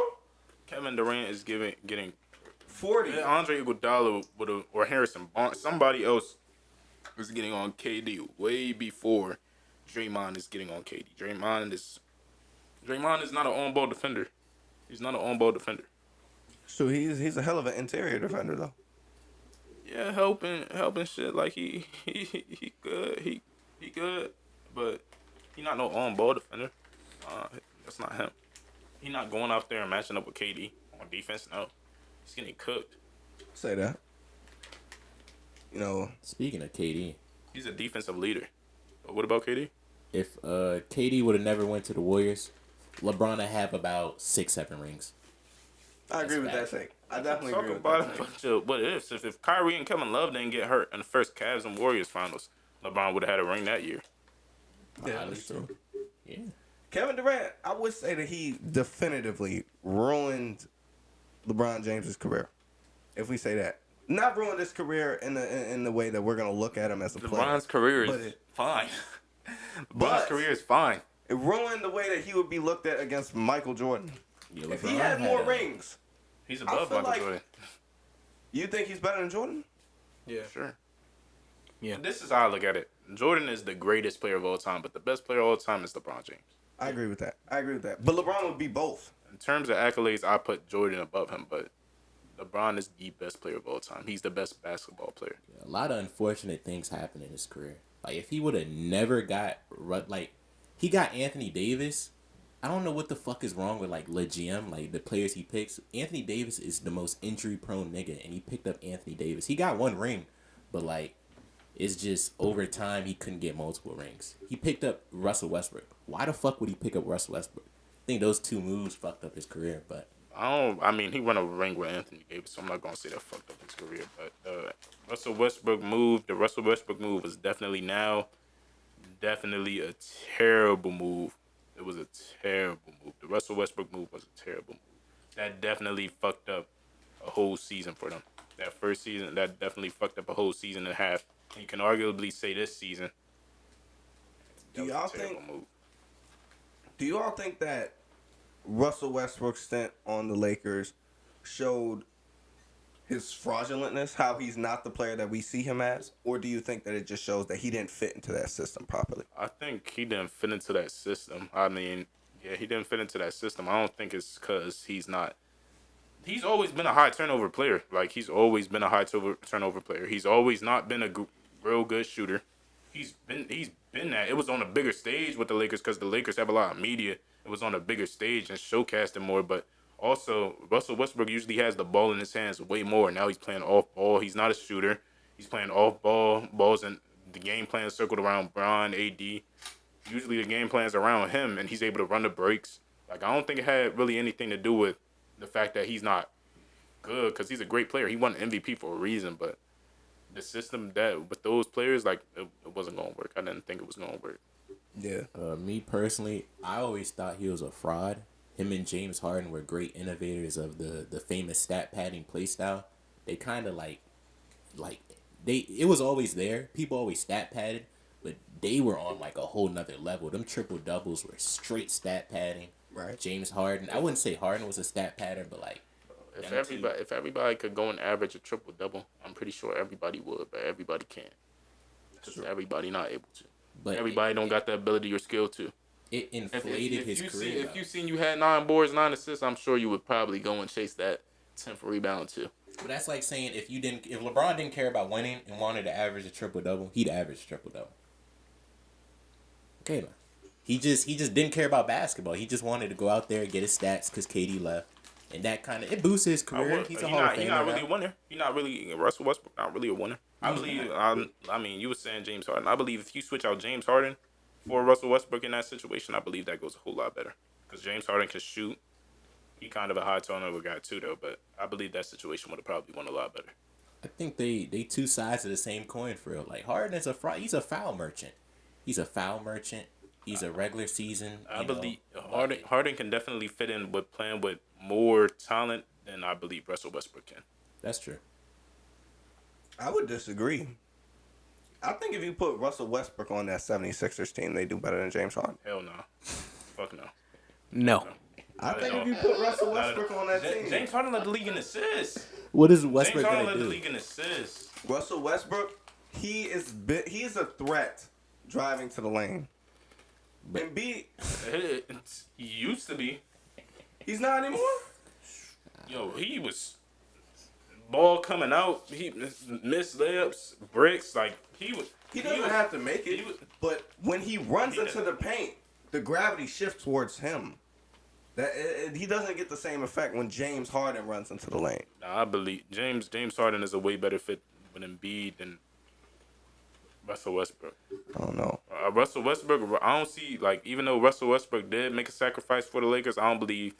Kevin Durant is getting 40. Andre Iguodala or Harrison Barnes, somebody else is getting on KD way before Draymond is getting on KD. Draymond is not an on-ball defender. He's not an on-ball defender. So he's a hell of an interior defender though. Yeah, helping shit like he good. He good, but he not no on-ball defender. That's not him. He not going out there and matching up with KD on defense. No, he's getting cooked. Say that. You know. Speaking of KD, He's a defensive leader. But what about KD? if KD would have never went to the Warriors, LeBron would have about 6-7 rings. I agree with that take. I definitely agree with that Talk take. about a bunch of what ifs. If Kyrie and Kevin Love didn't get hurt in the first Cavs and Warriors finals, LeBron would have had a ring that year. Yeah, Highly that's true. Yeah. Kevin Durant, I would say that he definitively ruined LeBron James's career. If we say that, not ruined his career in the way that we're gonna look at him as a player. LeBron's career But is fine. LeBron's but- career is fine. It ruined the way that he would be looked at against Michael Jordan. Yeah, If LeBron he had more a- rings, He's I above feel Michael like- Jordan. you think he's better than Jordan? Yeah. Sure. Yeah. This is how I look at it. Jordan is the greatest player of all time, but the best player of all time is LeBron James. I agree with that. But LeBron would be both. In terms of accolades, I put Jordan above him, but LeBron is the best player of all time. He's the best basketball player. A lot of unfortunate things happened in his career. Like, if he would have never got, like, he got Anthony Davis. I don't know what the fuck is wrong with, like, LeGM, like, the players he picks. Anthony Davis is the most injury-prone nigga, and he picked up Anthony Davis. He got one ring, but, like, it's just over time he couldn't get multiple rings. He picked up Russell Westbrook. Why the fuck would he pick up Russell Westbrook? I think those two moves fucked up his career, but I mean, he won a ring with Anthony Davis, so I'm not gonna say that fucked up his career. But the Russell Westbrook move was definitely a terrible move. It was a terrible move. The Russell Westbrook move was a terrible move. That definitely fucked up a whole season for them. That first season, that definitely fucked up a whole season and a half. And you can arguably say this season. Do that y'all was a terrible think? move. Do you all think that Russell Westbrook's stint on the Lakers showed his fraudulentness, how he's not the player that we see him as? Or do you think that it just shows that he didn't fit into that system properly? I think he didn't fit into that system. I mean, yeah, he didn't fit into that system. I don't think it's because he's not. He's always been a high turnover player. Like, he's always been a high turnover player. He's always not been a real good shooter. He's been that. It was on a bigger stage with the Lakers because the Lakers have a lot of media. It was on a bigger stage and showcased it more. But also, Russell Westbrook usually has the ball in his hands way more. Now he's playing off ball. He's not a shooter. He's playing off balls, and the game plan is circled around Bron, AD. Usually the game plan's around him, and he's able to run the breaks. Like, I don't think it had really anything to do with the fact that he's not good, because he's a great player. He won MVP for a reason, but the system that with those players, like, it wasn't going to work. I didn't think it was going to work. Yeah. me personally, I always thought he was a fraud. Him and James Harden were great innovators of the famous stat padding play style. They kind of like it was always there. People always stat padded, but they were on like a whole nother level. Them triple doubles were straight stat padding. Right. James Harden, I wouldn't say Harden was a stat padder, but like If them two- everybody could go and average a triple double, I'm pretty sure everybody would, but everybody can't. Because everybody not able to. but Everybody don't got the ability or skill to. it inflated his career. If you seen you had 9 boards, 9 assists, I'm sure you would probably go and chase that 10th rebound too. But that's like saying if LeBron didn't care about winning and wanted to average a triple double, he'd average a triple double. Okay, man. He just didn't care about basketball. He just wanted to go out there and get his stats because KD left, and that kind of it boosted his career. He's a Hall of Famer. He's not really now. a winner. He's not really Russell Westbrook. Not really a winner. I believe. I mean, you were saying James Harden. I believe if you switch out James Harden for Russell Westbrook in that situation, I believe that goes a whole lot better because James Harden can shoot. He kind of a high turnover guy too, though. But I believe that situation would have probably won a lot better. I think they two sides of the same coin for real. Like Harden is he's a foul merchant. He's a foul merchant. He's a regular season. I believe But Harden can definitely fit in with playing with more talent than I believe Russell Westbrook can. that's true. I would disagree. I think if you put Russell Westbrook on that 76ers team, they do better than James Harden. Hell no. Fuck no. No. I think at if you put Russell Westbrook on that team, James Harden led the league in assists. What is James Westbrook Harden gonna led the do? league in assists. Russell Westbrook, he is a threat driving to the lane. And B, He used to be. he's not anymore. Yo, he was ball coming out. He missed layups, bricks. Like he was. He doesn't have to make it, he was- but when he runs He into the paint, the gravity shifts towards him. He doesn't get the same effect when James Harden runs into the lane. Nah, I believe James Harden is a way better fit with Embiid than Russell Westbrook. I don't know. Russell Westbrook, I don't see, like, even though Russell Westbrook did make a sacrifice for the Lakers, I don't believe.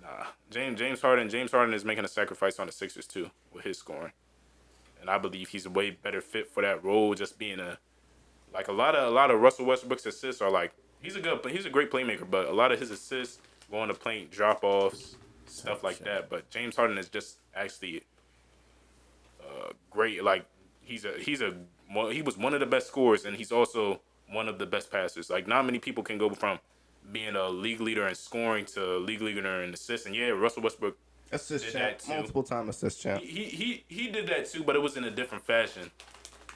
Nah, James Harden is making a sacrifice on the Sixers too with his scoring, and I believe he's a way better fit for that role. Just being a lot of Russell Westbrook's assists are like he's a great playmaker, but a lot of his assists going to paint, drop offs, stuff like that. But James Harden is just actually great. Like he was one of the best scorers, and he's also one of the best passers. Like not many people can go from being a league leader in scoring to league leader in assists. And yeah, Russell Westbrook Assist did champ, that too. multiple time assist champ. He did that too, but it was in a different fashion.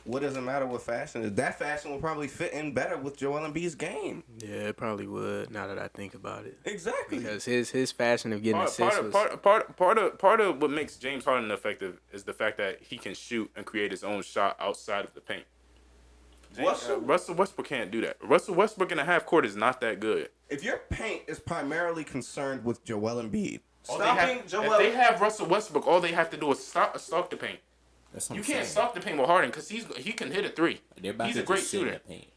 What does it matter what fashion is? That fashion will probably fit in better with Joel Embiid's game. Yeah, it probably would. Now that I think about it, Exactly. because his fashion of getting assists was Part of what makes James Harden effective is the fact that he can shoot and create his own shot outside of the paint. Russell Westbrook can't do that. Russell Westbrook in the half court is not that good. If your paint is primarily concerned with Joel Embiid, If they have Russell Westbrook, all they have to do is stalk the paint. That's what You I'm can't saying. stalk the paint with Harden because he can hit a three. They're about He's to a great just sit in shooter. the paint.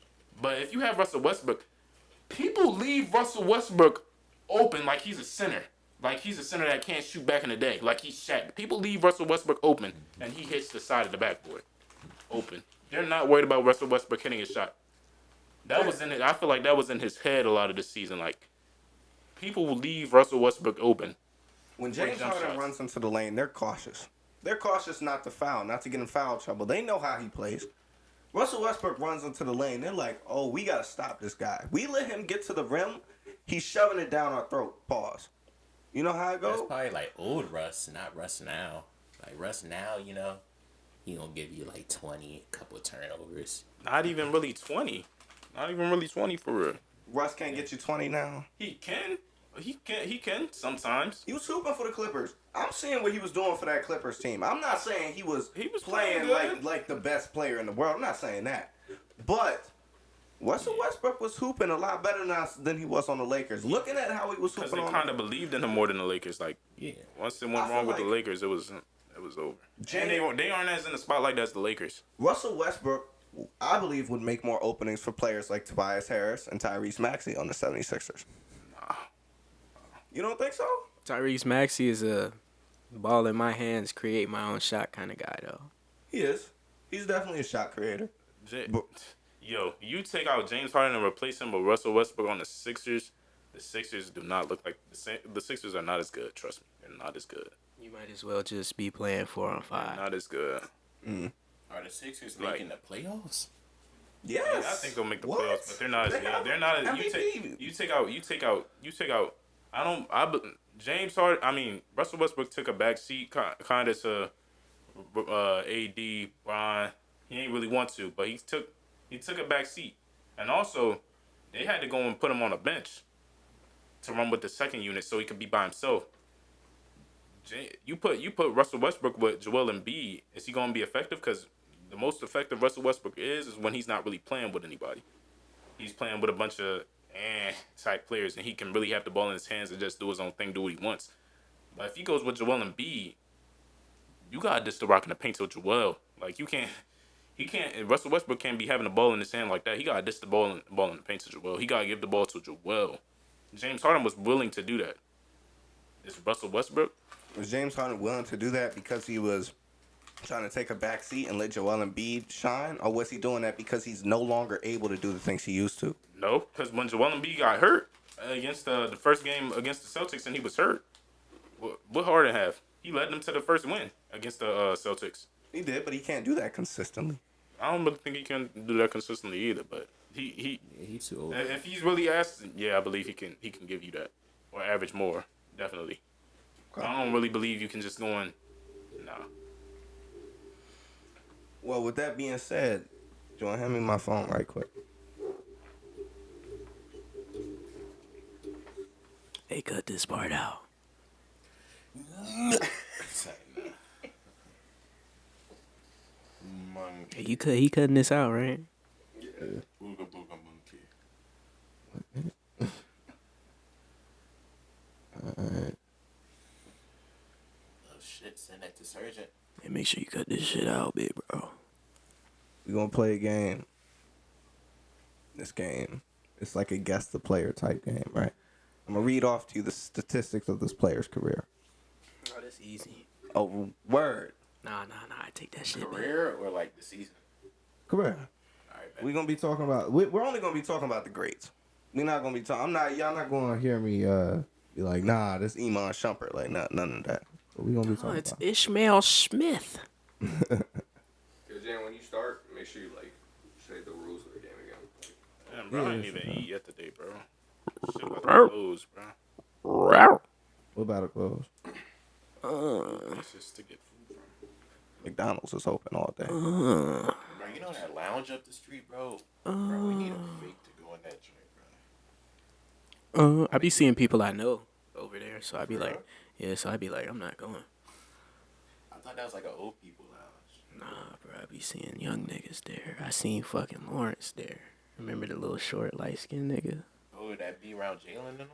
But if you have Russell Westbrook, people leave Russell Westbrook open like he's a center. Like he's a center that can't shoot back in the day. Like he's Shaq. People leave Russell Westbrook open and he hits the side of the backboard. Open. They're not worried about Russell Westbrook hitting his shot. That was in it. I feel like that was in his head a lot of this season. Like people will leave Russell Westbrook open. when James jump Harden shots. runs into the lane, they're cautious. They're cautious not to foul, not to get in foul trouble. They know how he plays. Russell Westbrook runs into the lane. They're like, oh, we got to stop this guy. We let him get to the rim. He's shoving it down our throat. Pause. You know how it That's goes? probably like old Russ, not Russ now. Like Russ now, he gonna give you like 20, a couple of turnovers. Not even really 20. Not even really 20 for real. Russ can't get you 20 now. He can. He can sometimes. He was hooping for the Clippers. I'm seeing what he was doing for that Clippers team. I'm not saying he was playing playing good. like the best player in the world. I'm not saying that. But Russell Westbrook was hooping a lot better than he was on the Lakers. Looking at how he was Because hooping they on kind of believed in him more than the Lakers. Like, Yeah. once it I went feel wrong with the like- Lakers, it was over. Jay- And they aren't as in the spotlight as the Lakers. Russell Westbrook, I believe, would make more openings for players like Tobias Harris and Tyrese Maxey on the 76ers. Nah. You don't think so? Tyrese Maxey is a ball in my hands, create my own shot kind of guy though. He is. He's definitely a shot creator. But- Yo, you take out James Harden and replace him with Russell Westbrook on the Sixers. The Sixers do not look like the Sixers are not as good. Trust me, they're not as good. You might as well just be playing 4 on 5. Not as good. Are the Sixers Like- making the playoffs? Yes. I think they'll make the What? playoffs, but they're not as They good. have They're not as MVP. you take out. James Harden. I mean, Russell Westbrook took a back seat kind of to AD, Brian. He ain't really want to, but he took a back seat, and also they had to go and put him on a bench to run with the second unit so he could be by himself. You put Russell Westbrook with Joel Embiid. Is he going to be effective? Because the most effective Russell Westbrook is when he's not really playing with anybody. He's playing with a bunch of type players, and he can really have the ball in his hands and just do his own thing, do what he wants. But if he goes with Joel Embiid, you got to dish the rock in the paint to Joel. Like, Russell Westbrook can't be having the ball in his hand like that. He got to dish the ball in the paint to Joel. He got to give the ball to Joel. James Harden was willing to do that. Is Russell Westbrook? Was James Harden willing to do that because he was trying to take a back seat and let Joel Embiid shine, or was he doing that because he's no longer able to do the things he used to? No, because when Joel Embiid got hurt against the first game against the Celtics and he was hurt, what Harden have? He led them to the first win against the Celtics. He did, but he can't do that consistently. I don't really think he can do that consistently either. But Yeah, he's too old. if he's really asked, yeah, I believe he can give you that or average more definitely. Okay. I don't really believe you can just go in. Nah. Well, with that being said, Joel, hand me my phone right quick. Hey, cut this part out. Monkey. He cutting this out, right? Booga booga monkey. Alright. Oh shit, send that to Sergeant. Hey, make sure you cut this shit out, big bro. We're going to play a game. This game, it's like a guess the player type game, right? I'm going to read off to you the statistics of this player's career. Oh, that's easy. Oh, word. Nah, I take that shit back. Career or like the season? Career. Alright, We're going to be talking about, we're only going to be talking about the greats. We're not going to be talking, y'all not going to hear me be like, nah, this Iman Shumpert, like, none of that. But we're going to be Oh, talking it's about. Ishmael Smith. Jan, when you start, make sure you like say the rules of the game again. Damn, bro, I didn't Yeah, even eat yet today, bro. Shit about to close, bro. What about it close? It's just to get food from. McDonald's is open all day. bro, you know that lounge up the street, bro? Bro, we need a fake to go in that joint, bro. I be seeing people I know over there, so I be like, I'm not going. I thought that was like an old people lounge. Nah, bro, I be seeing young niggas there. I seen fucking Lawrence there. Remember the little short, light-skinned nigga? Oh, that be around Jalen and them?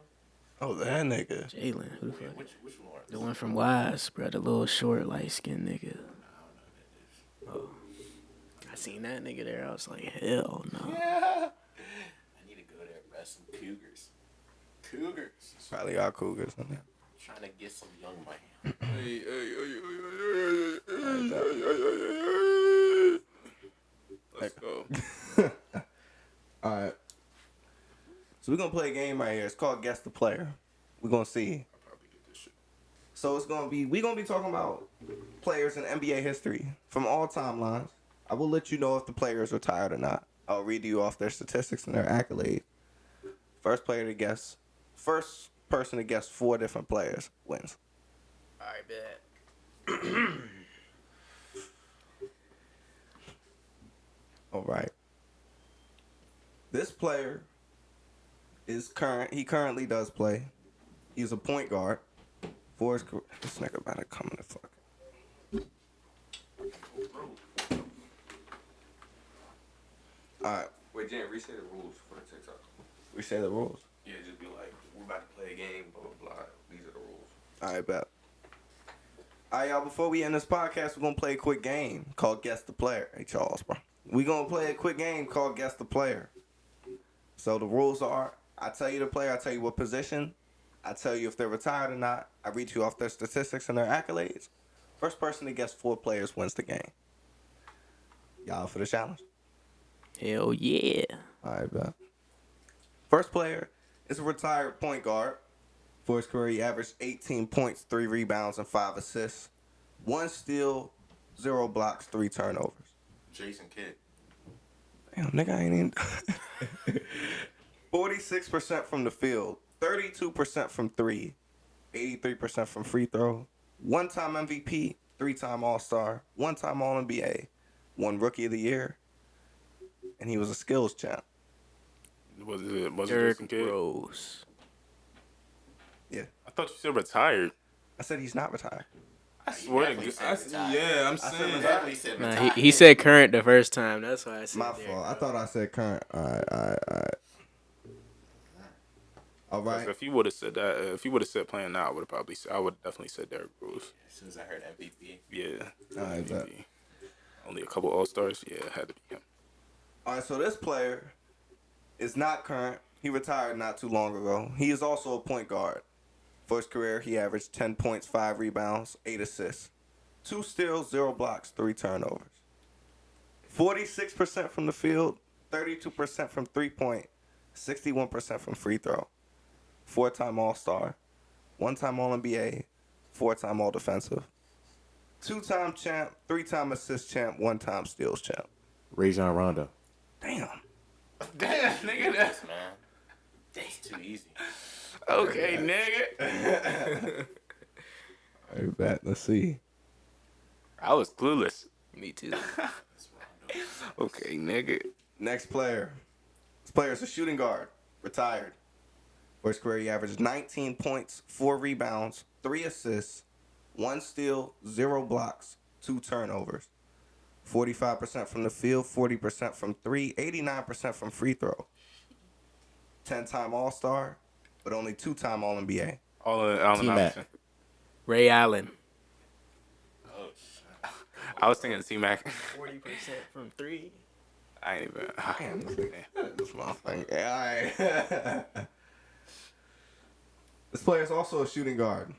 Oh, that nigga. Jalen, who the fuck? Which Lawrence? The one from Wise, bro, the little short, light-skinned nigga. Oh, I seen that nigga there. I was like, hell no. Yeah. I need to go there, bro. Some Cougars. Probably got Cougars in there. Trying to get some young man. Let's go. All right. So we're going to play a game right here. It's called Guess the Player. We're going to see. I'll probably get this shit. So we're going to be talking about players in NBA history from all timelines. I will let you know if the player is retired or not. I'll read you off their statistics and their accolades. First person to guess 4 different players wins. All right, bet. All right. This player is he currently does play. He's a point guard for his career. This nigga about to come in the fuck. All right. Wait, Jan, reset the rules for the TikTok. We say the rules. Yeah, just be like, we're about to play a game, blah, blah, blah. These are the rules. All right, bet. All right, y'all, before we end this podcast, we're going to play a quick game called Guess the Player. Hey, Charles, bro. We're going to play a quick game called Guess the Player. So the rules are, I tell you the player, I tell you what position, I tell you if they're retired or not, I read you off their statistics and their accolades. First person to guess 4 players wins the game. Y'all for the challenge? Hell yeah. All right, bet. First player is a retired point guard. For his career, he averaged 18 points, 3 rebounds, and 5 assists. 1 steal, 0 blocks, 3 turnovers. Jason Kidd. Damn, nigga, I ain't even... 46% from the field, 32% from 3, 83% from free throw, 1-time MVP, 3-time All-Star, 1-time All-NBA, 1 Rookie of the Year, and he was a skills champ. Was it Jason Derrick Kidd? Rose. Yeah. I thought you said retired. I said he's not retired. I swear to definitely God. said retired. Yeah, I'm said saying retired. Definitely said Nah, retired. he said current the first time. That's why I said My Derrick fault. I Rose. thought I said current. All right. All right. If he would have said that, if he would have said playing now, I would definitely said Derrick Rose. As soon as I heard MVP. Yeah. All right, bet. MVP. Only a couple All-Stars. Yeah, it had to be him. All right, so this player is not current. He retired not too long ago. He is also a point guard. For his career, he averaged 10 points, 5 rebounds, 8 assists. 2 steals, 0 blocks, 3 turnovers. 46% from the field, 32% from 3-point, 61% from free throw. 4-time All-Star, 1-time All-NBA, 4-time All-Defensive. 2-time champ, 3-time assist champ, 1-time steals champ. Rajon Rondo. Damn. Damn, nigga. Yes, man. That's too easy. Okay, nigga. All right, bet. Let's see. I was clueless. Me too. That's Rondo. Okay, nigga. Next player. This player is a shooting guard, retired. For his career, he averaged 19 points, 4 rebounds, 3 assists, 1 steal, 0 blocks, 2 turnovers. 45% from the field, 40% from 3, 89% from free throw. 10-time All-Star, but only 2-time All-NBA. All T-Mac. in Ray Allen. Oh, shit. I was thinking T-Mac. 40% from 3. I ain't even. This motherfucker. Yeah, all right. This player is also a shooting guard.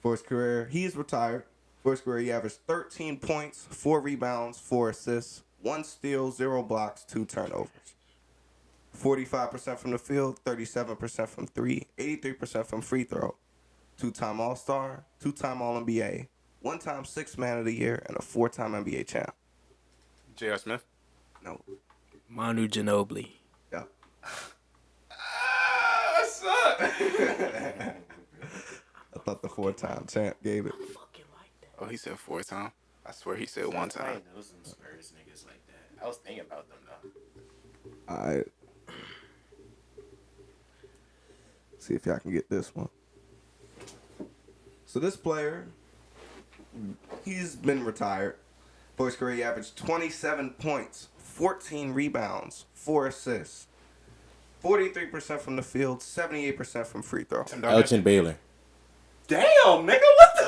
For his career, he is retired. For his career, he averaged 13 points, 4 rebounds, 4 assists, 1 steal, 0 blocks, 2 turnovers. 45% from the field, 37% from 3, 83% from free throw. 2-time All-Star, 2-time All-NBA, 1-time Sixth Man of the Year, and a 4-time NBA champ. J.R. Smith. No. Manu Ginobili. Yep. What's up? I thought the 4-time champ gave it. Fucking like that. Oh, he said 4-time. I swear he said 1 I time. know some Spurs niggas like that. I was thinking about them, though. All right. See if y'all can get this one. So this player, he's been retired. For his career, he averaged 27 points, 14 rebounds, 4 assists, 43% from the field, 78% from free throw. Elgin Baylor. Damn, nigga, what the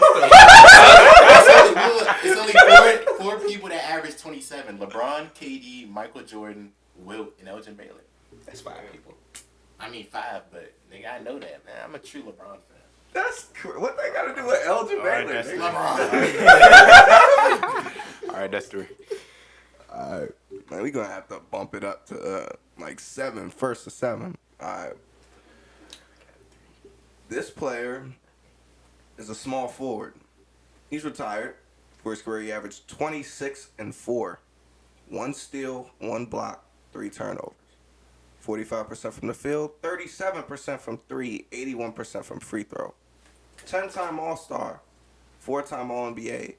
It's only four people that average 27. LeBron, KD, Michael Jordan, Wilt, and Elgin Baylor. That's 5 people. I mean 5, but nigga, I know that, man. I'm a true LeBron fan. That's what they got to do with Elgin Alright, Baylor? that's nigga? All right, that's 3. Alright, man, we gonna have to bump it up to like 7, first to 7. Alright. This player is a small forward. He's retired. For his career, he averaged 26 and 4. 1 steal, 1 block, 3 turnovers. 45% from the field, 37% from 3, 81% from free throw. 10-time All-Star, 4-time All-NBA,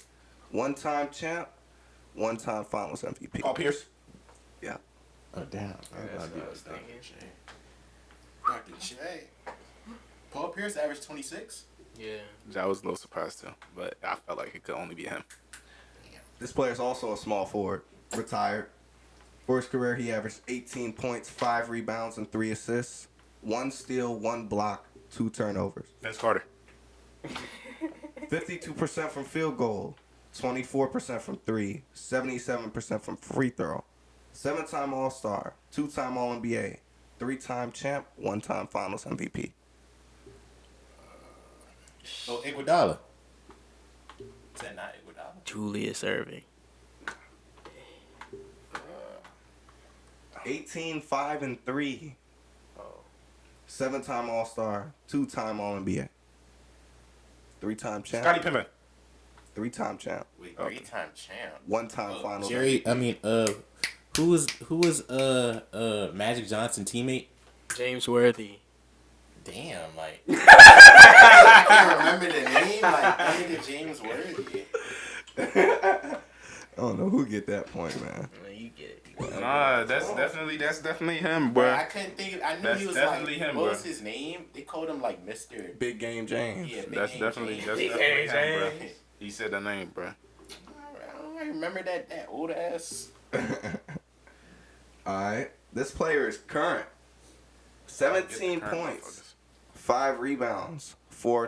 1-time champ, 1-time Finals MVP. Paul Pierce. Yeah. Oh, damn. That's what I was thinking. Dr. J. Paul Pierce averaged 26? Yeah. I was a little surprised too, but I felt like it could only be him. This player is also a small forward, retired. For his career, he averaged 18 points, 5 rebounds, and 3 assists, 1 steal, 1 block, 2 turnovers. Vince Carter. 52% from field goal, 24% from 3, 77% from free throw. 7-time All-Star, 2-time All-NBA, 3-time champ, 1-time Finals MVP. Oh, Iguodala. Is that not Iguodala? Julius Irving. 18, 5, and 3. Oh. 7-time All-Star, 2-time All-NBA. 3-time champ. Scottie Pippen. 3-time champ. Wait, Okay. 3-time champ. 1-time Finals Jerry, MVP. I mean, who was Magic Johnson teammate? James Worthy. Damn, like I can't remember the name. Like nigga James Worthy. I don't know who get that point, man. You get it. Nah, that's definitely him, Bro, bro. I couldn't think. I knew That's he was definitely like. him, What bro. was his name? They called him like Mr. Big Game James. Yeah, Big That's Game definitely James. him, bro. He said the name, bro. I remember that old ass. Alright. This player is current. 17 points, 5 rebounds, 4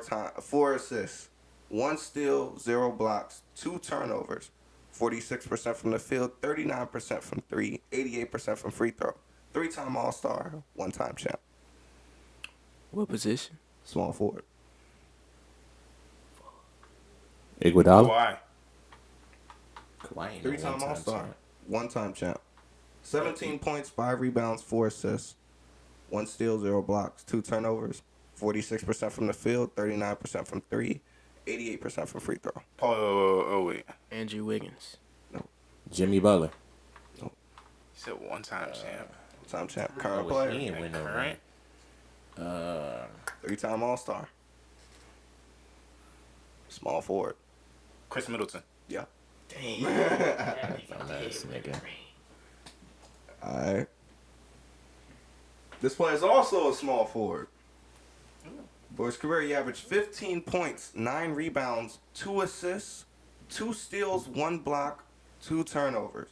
assists, 1 steal, 0 blocks, 2 turnovers, 46% from the field, 39% from 3, 88% from free throw. 3-time All-Star, 1-time champ. What position? Small forward. Iguodala. Why? Kawhi ain't no 3-time one-time All-Star. champ. 1-time champ. 17 points, 5 rebounds, 4 assists, 1 steal, 0 blocks, 2 turnovers, 46% from the field, 39% from 3, 88% from free throw. Oh, wait. Andrew Wiggins. Jimmy Butler. You said one-time champ. 1-time champ. Current Oh, player. he ain't win no ring. 3-time All-Star. Small forward. Chris Middleton. Yeah. Dang. Dumbass nigga. Alright. This player is also a small forward. For his career, he averaged 15 points, 9 rebounds, 2 assists, 2 steals, 1 block, 2 turnovers.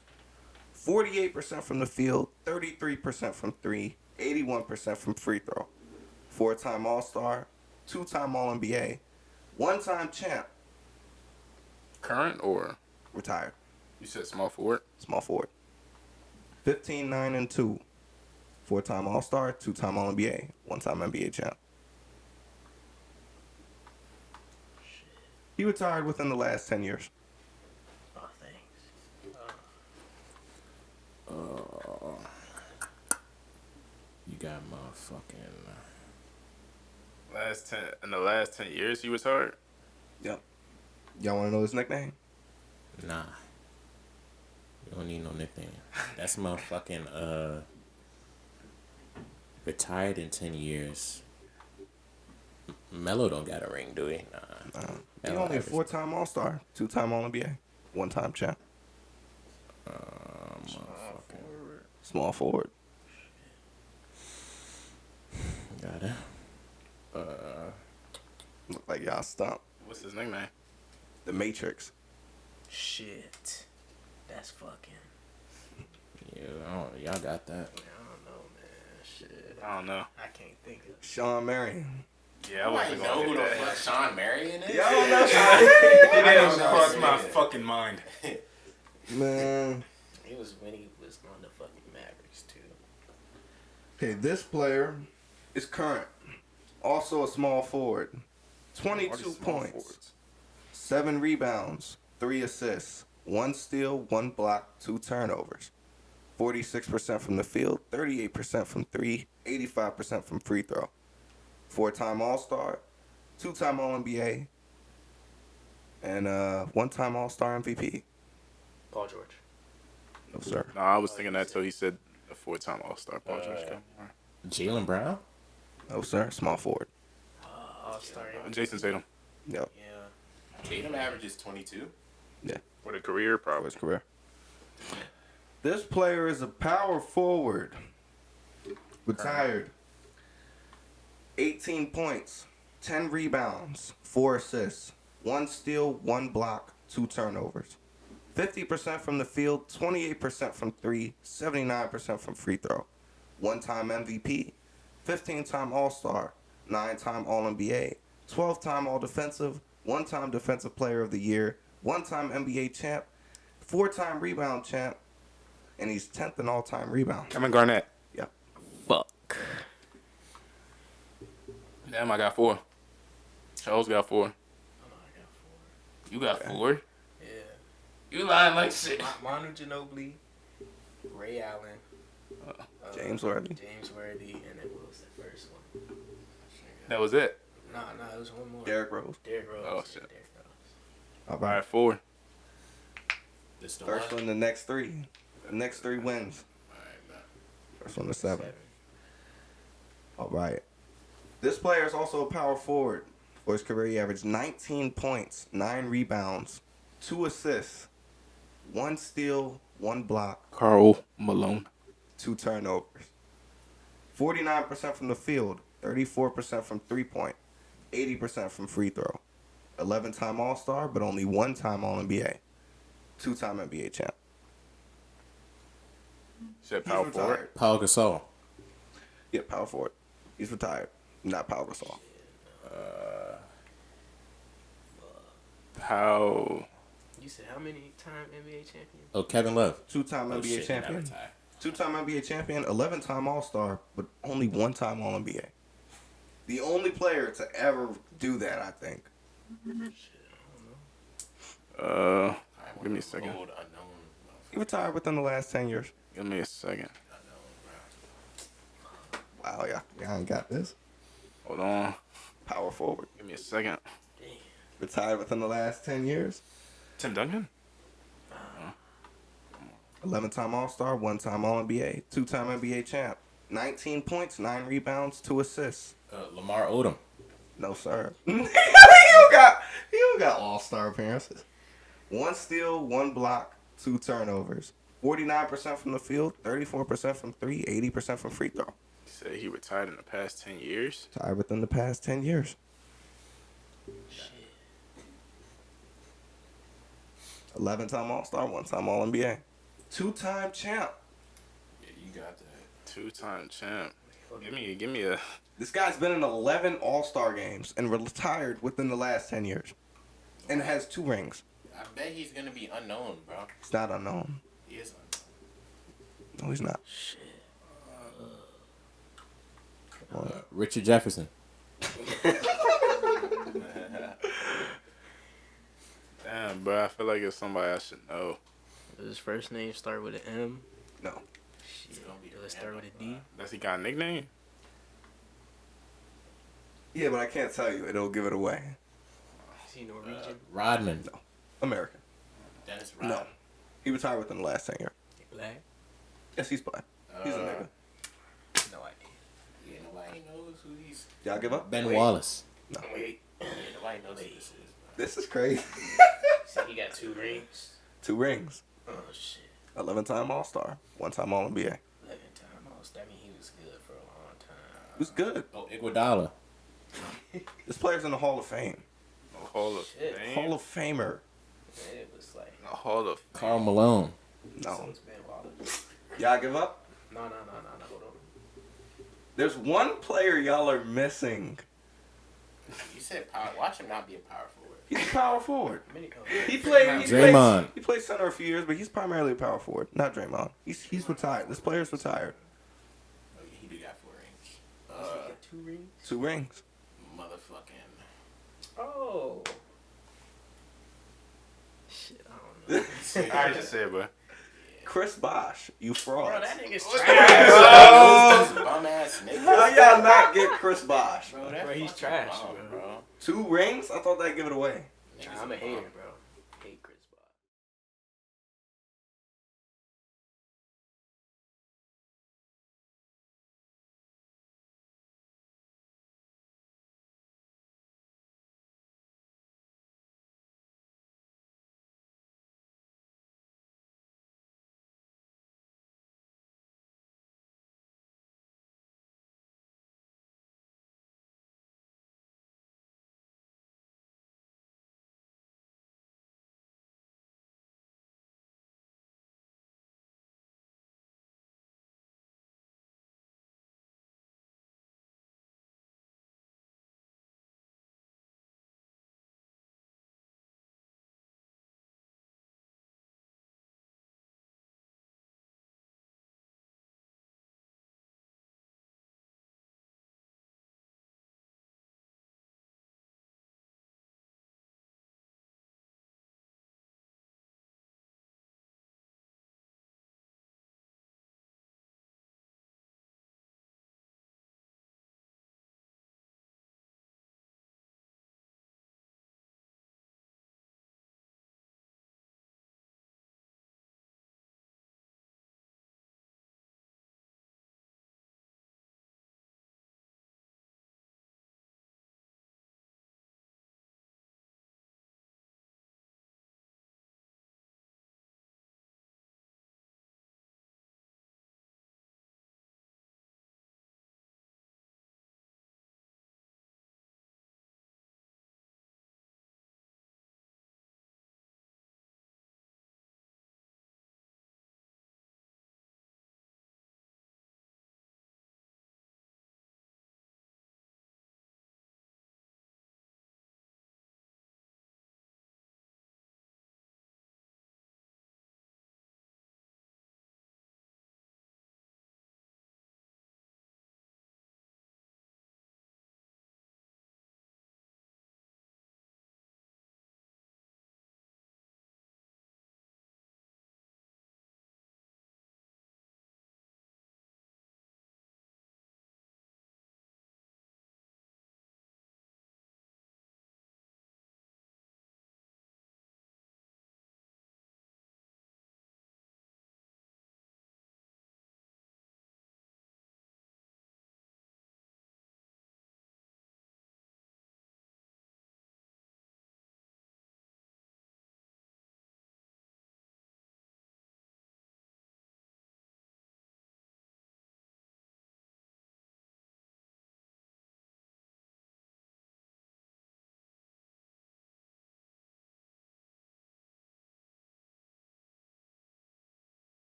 48% from the field, 33% from 3, 81% from free throw. 4-time All-Star, 2-time All-NBA, 1-time champ, Current or retired. you said small forward? Small forward. 15, 9, and 2. 4-time All-Star, 2-time All-NBA, 1-time NBA champ. He retired within the last 10 years. Oh, thanks. You got motherfucking. In the last 10 years he retired? Yep. Y'all want to know his nickname? Nah. You don't need no nickname. That's motherfucking retired in 10 years. Melo don't got a ring, do he? Nah. He Melo only a averaged- 4-time All-Star, 2-time All-NBA, 1-time champ. Motherfucking. Small forward. Got it. Look like y'all stumped. What's his nickname? The Matrix. Shit. That's fucking. Yeah, y'all got that. I don't know, man. Shit. I don't know. I can't think of. Sean Marion. Yeah, I wasn't gonna get that. Sean Marion is? Y'all don't know It didn't know cross that my nigga. fucking mind. Man. He was when he was on the fucking Mavericks too. Okay, this player is current. Also a small forward. 22 points, 7 rebounds, 3 assists, 1 steal, 1 block, 2 turnovers. 46% from the field, 38% from 3, 85% from free throw. 4-time All-Star, 2-time All-NBA, and 1-time All-Star MVP. Paul George. No, sir. No, I was thinking that till he said a 4-time All-Star. Paul George. Jalen Brown? No, sir. Small forward. All-Star. Jason Tatum. Yep. Yeah. Tatum averages 22. Yeah. For the career, For probably. his career. This player is a power forward. Retired. 18 points, 10 rebounds, 4 assists, 1 steal, 1 block, 2 turnovers. 50% from the field, 28% from 3, 79% from free throw. 1-time MVP, 15-time All-Star, 9-time All-NBA, 12-time All-Defensive, 1-time Defensive Player of the Year, 1-time NBA champ, 4-time rebound champ, and he's 10th in all-time rebound. Kevin Garnett. Yep. Fuck. Damn, I got 4. Charles got 4. Oh, I got 4. You got 4? Yeah. You lying like shit. Manu Ginobili, Ray Allen, James Worthy. James Worthy, and then what was the first one? That was it. Nah, it was one more. Derrick Rose. Derrick Rose. Oh, yeah, shit. Derrick Rose. All All right. right, 4. This the First one, the next 3. The next 3 wins. First one to 7. All right. This player is also a power forward. For his career, he averaged 19 points, 9 rebounds, 2 assists, 1 steal, 1 block, Karl Malone. 2 turnovers. 49% from the field, 34% from 3-point, 80% from free throw. 11-time All-Star, but only 1-time All-NBA. 2-time NBA champ. Said He's power forward. retired. Paul Gasol. Yeah, power forward. He's retired. Not Pau Gasol. How? You said how many time NBA champion? Oh, Kevin Love. 2-time Oh, NBA shit, champion. not retired. 2-time NBA champion, 11-time All-Star, but only 1-time All-NBA. The only player to ever do that, I think. Uh, Give me a second. Old, unknown. He retired within the last 10 years. Give me a second. Wow, yeah. I ain't got this. Hold on. Power forward. Give me a second. Retired within the last 10 years. Tim Duncan? 11-time All-Star, 1-time All-NBA, 2-time NBA champ. 19 points, 9 rebounds, 2 assists. Lamar Odom. No, sir. he don't got All-Star appearances. 1 steal, 1 block, 2 turnovers. 49% from the field, 34% from 3, 80% from free throw. He said he retired in the past 10 years. Retired within the past 10 years. 11-time All-Star, 1-time All-NBA. 2-time champ. Yeah, you got that. 2-time champ. Give me a. This guy's been in 11 All-Star games and retired within the last 10 years. And has 2 rings. I bet he's gonna be unknown, bro. He's not unknown. He is unknown. No, he's not. Shit. Richard Jefferson. Damn, bro. I feel like it's somebody I should know. Does his first name start with an M? No. Shit. Does it start with a D? Does he got a nickname? Yeah, but I can't tell you. It'll give it away. Is he Norwegian? Rodman. No. American. Dennis Rodman. No. He retired within the last 10 years. He black? Yes, he's black. He's a nigga. No idea. Yeah, nobody knows who he's. Y'all give up? Ben Wallace. No. Wait. Yeah, nobody knows who this is. This is crazy. So he got 2 rings? 2 rings. Oh, shit. 11-time All-Star. 1-time All-NBA. 11 time All-Star. I mean, he was good for a long time. He was good. Oh, Iguodala. This player's in the Hall of Fame. A Hall of Shit. Fame? Hall of Famer. It was like, A Hall of Karl Malone. No. it's Ben Wallace. Y'all give up? No, hold on. There's one player y'all are missing. You said power. Watch him not be a power forward. He's a power forward. Many He played Draymond. He played center a few years, but he's primarily a power forward. Not Draymond. He's retired. This player's retired. Oh, yeah, he do got 4 rings. He got 2 rings? 2 rings. Motherfucking. Oh. Shit, I don't know. Alright, just say it, bro. Chris Bosh, you fraud. Bro, that nigga's Bum trash. ass nigga. How y'all not get Chris Bosh? Bro, that Bro, he's fucking trash, bum, bro. 2 rings? I thought that'd give it away. I'm a hater, bro.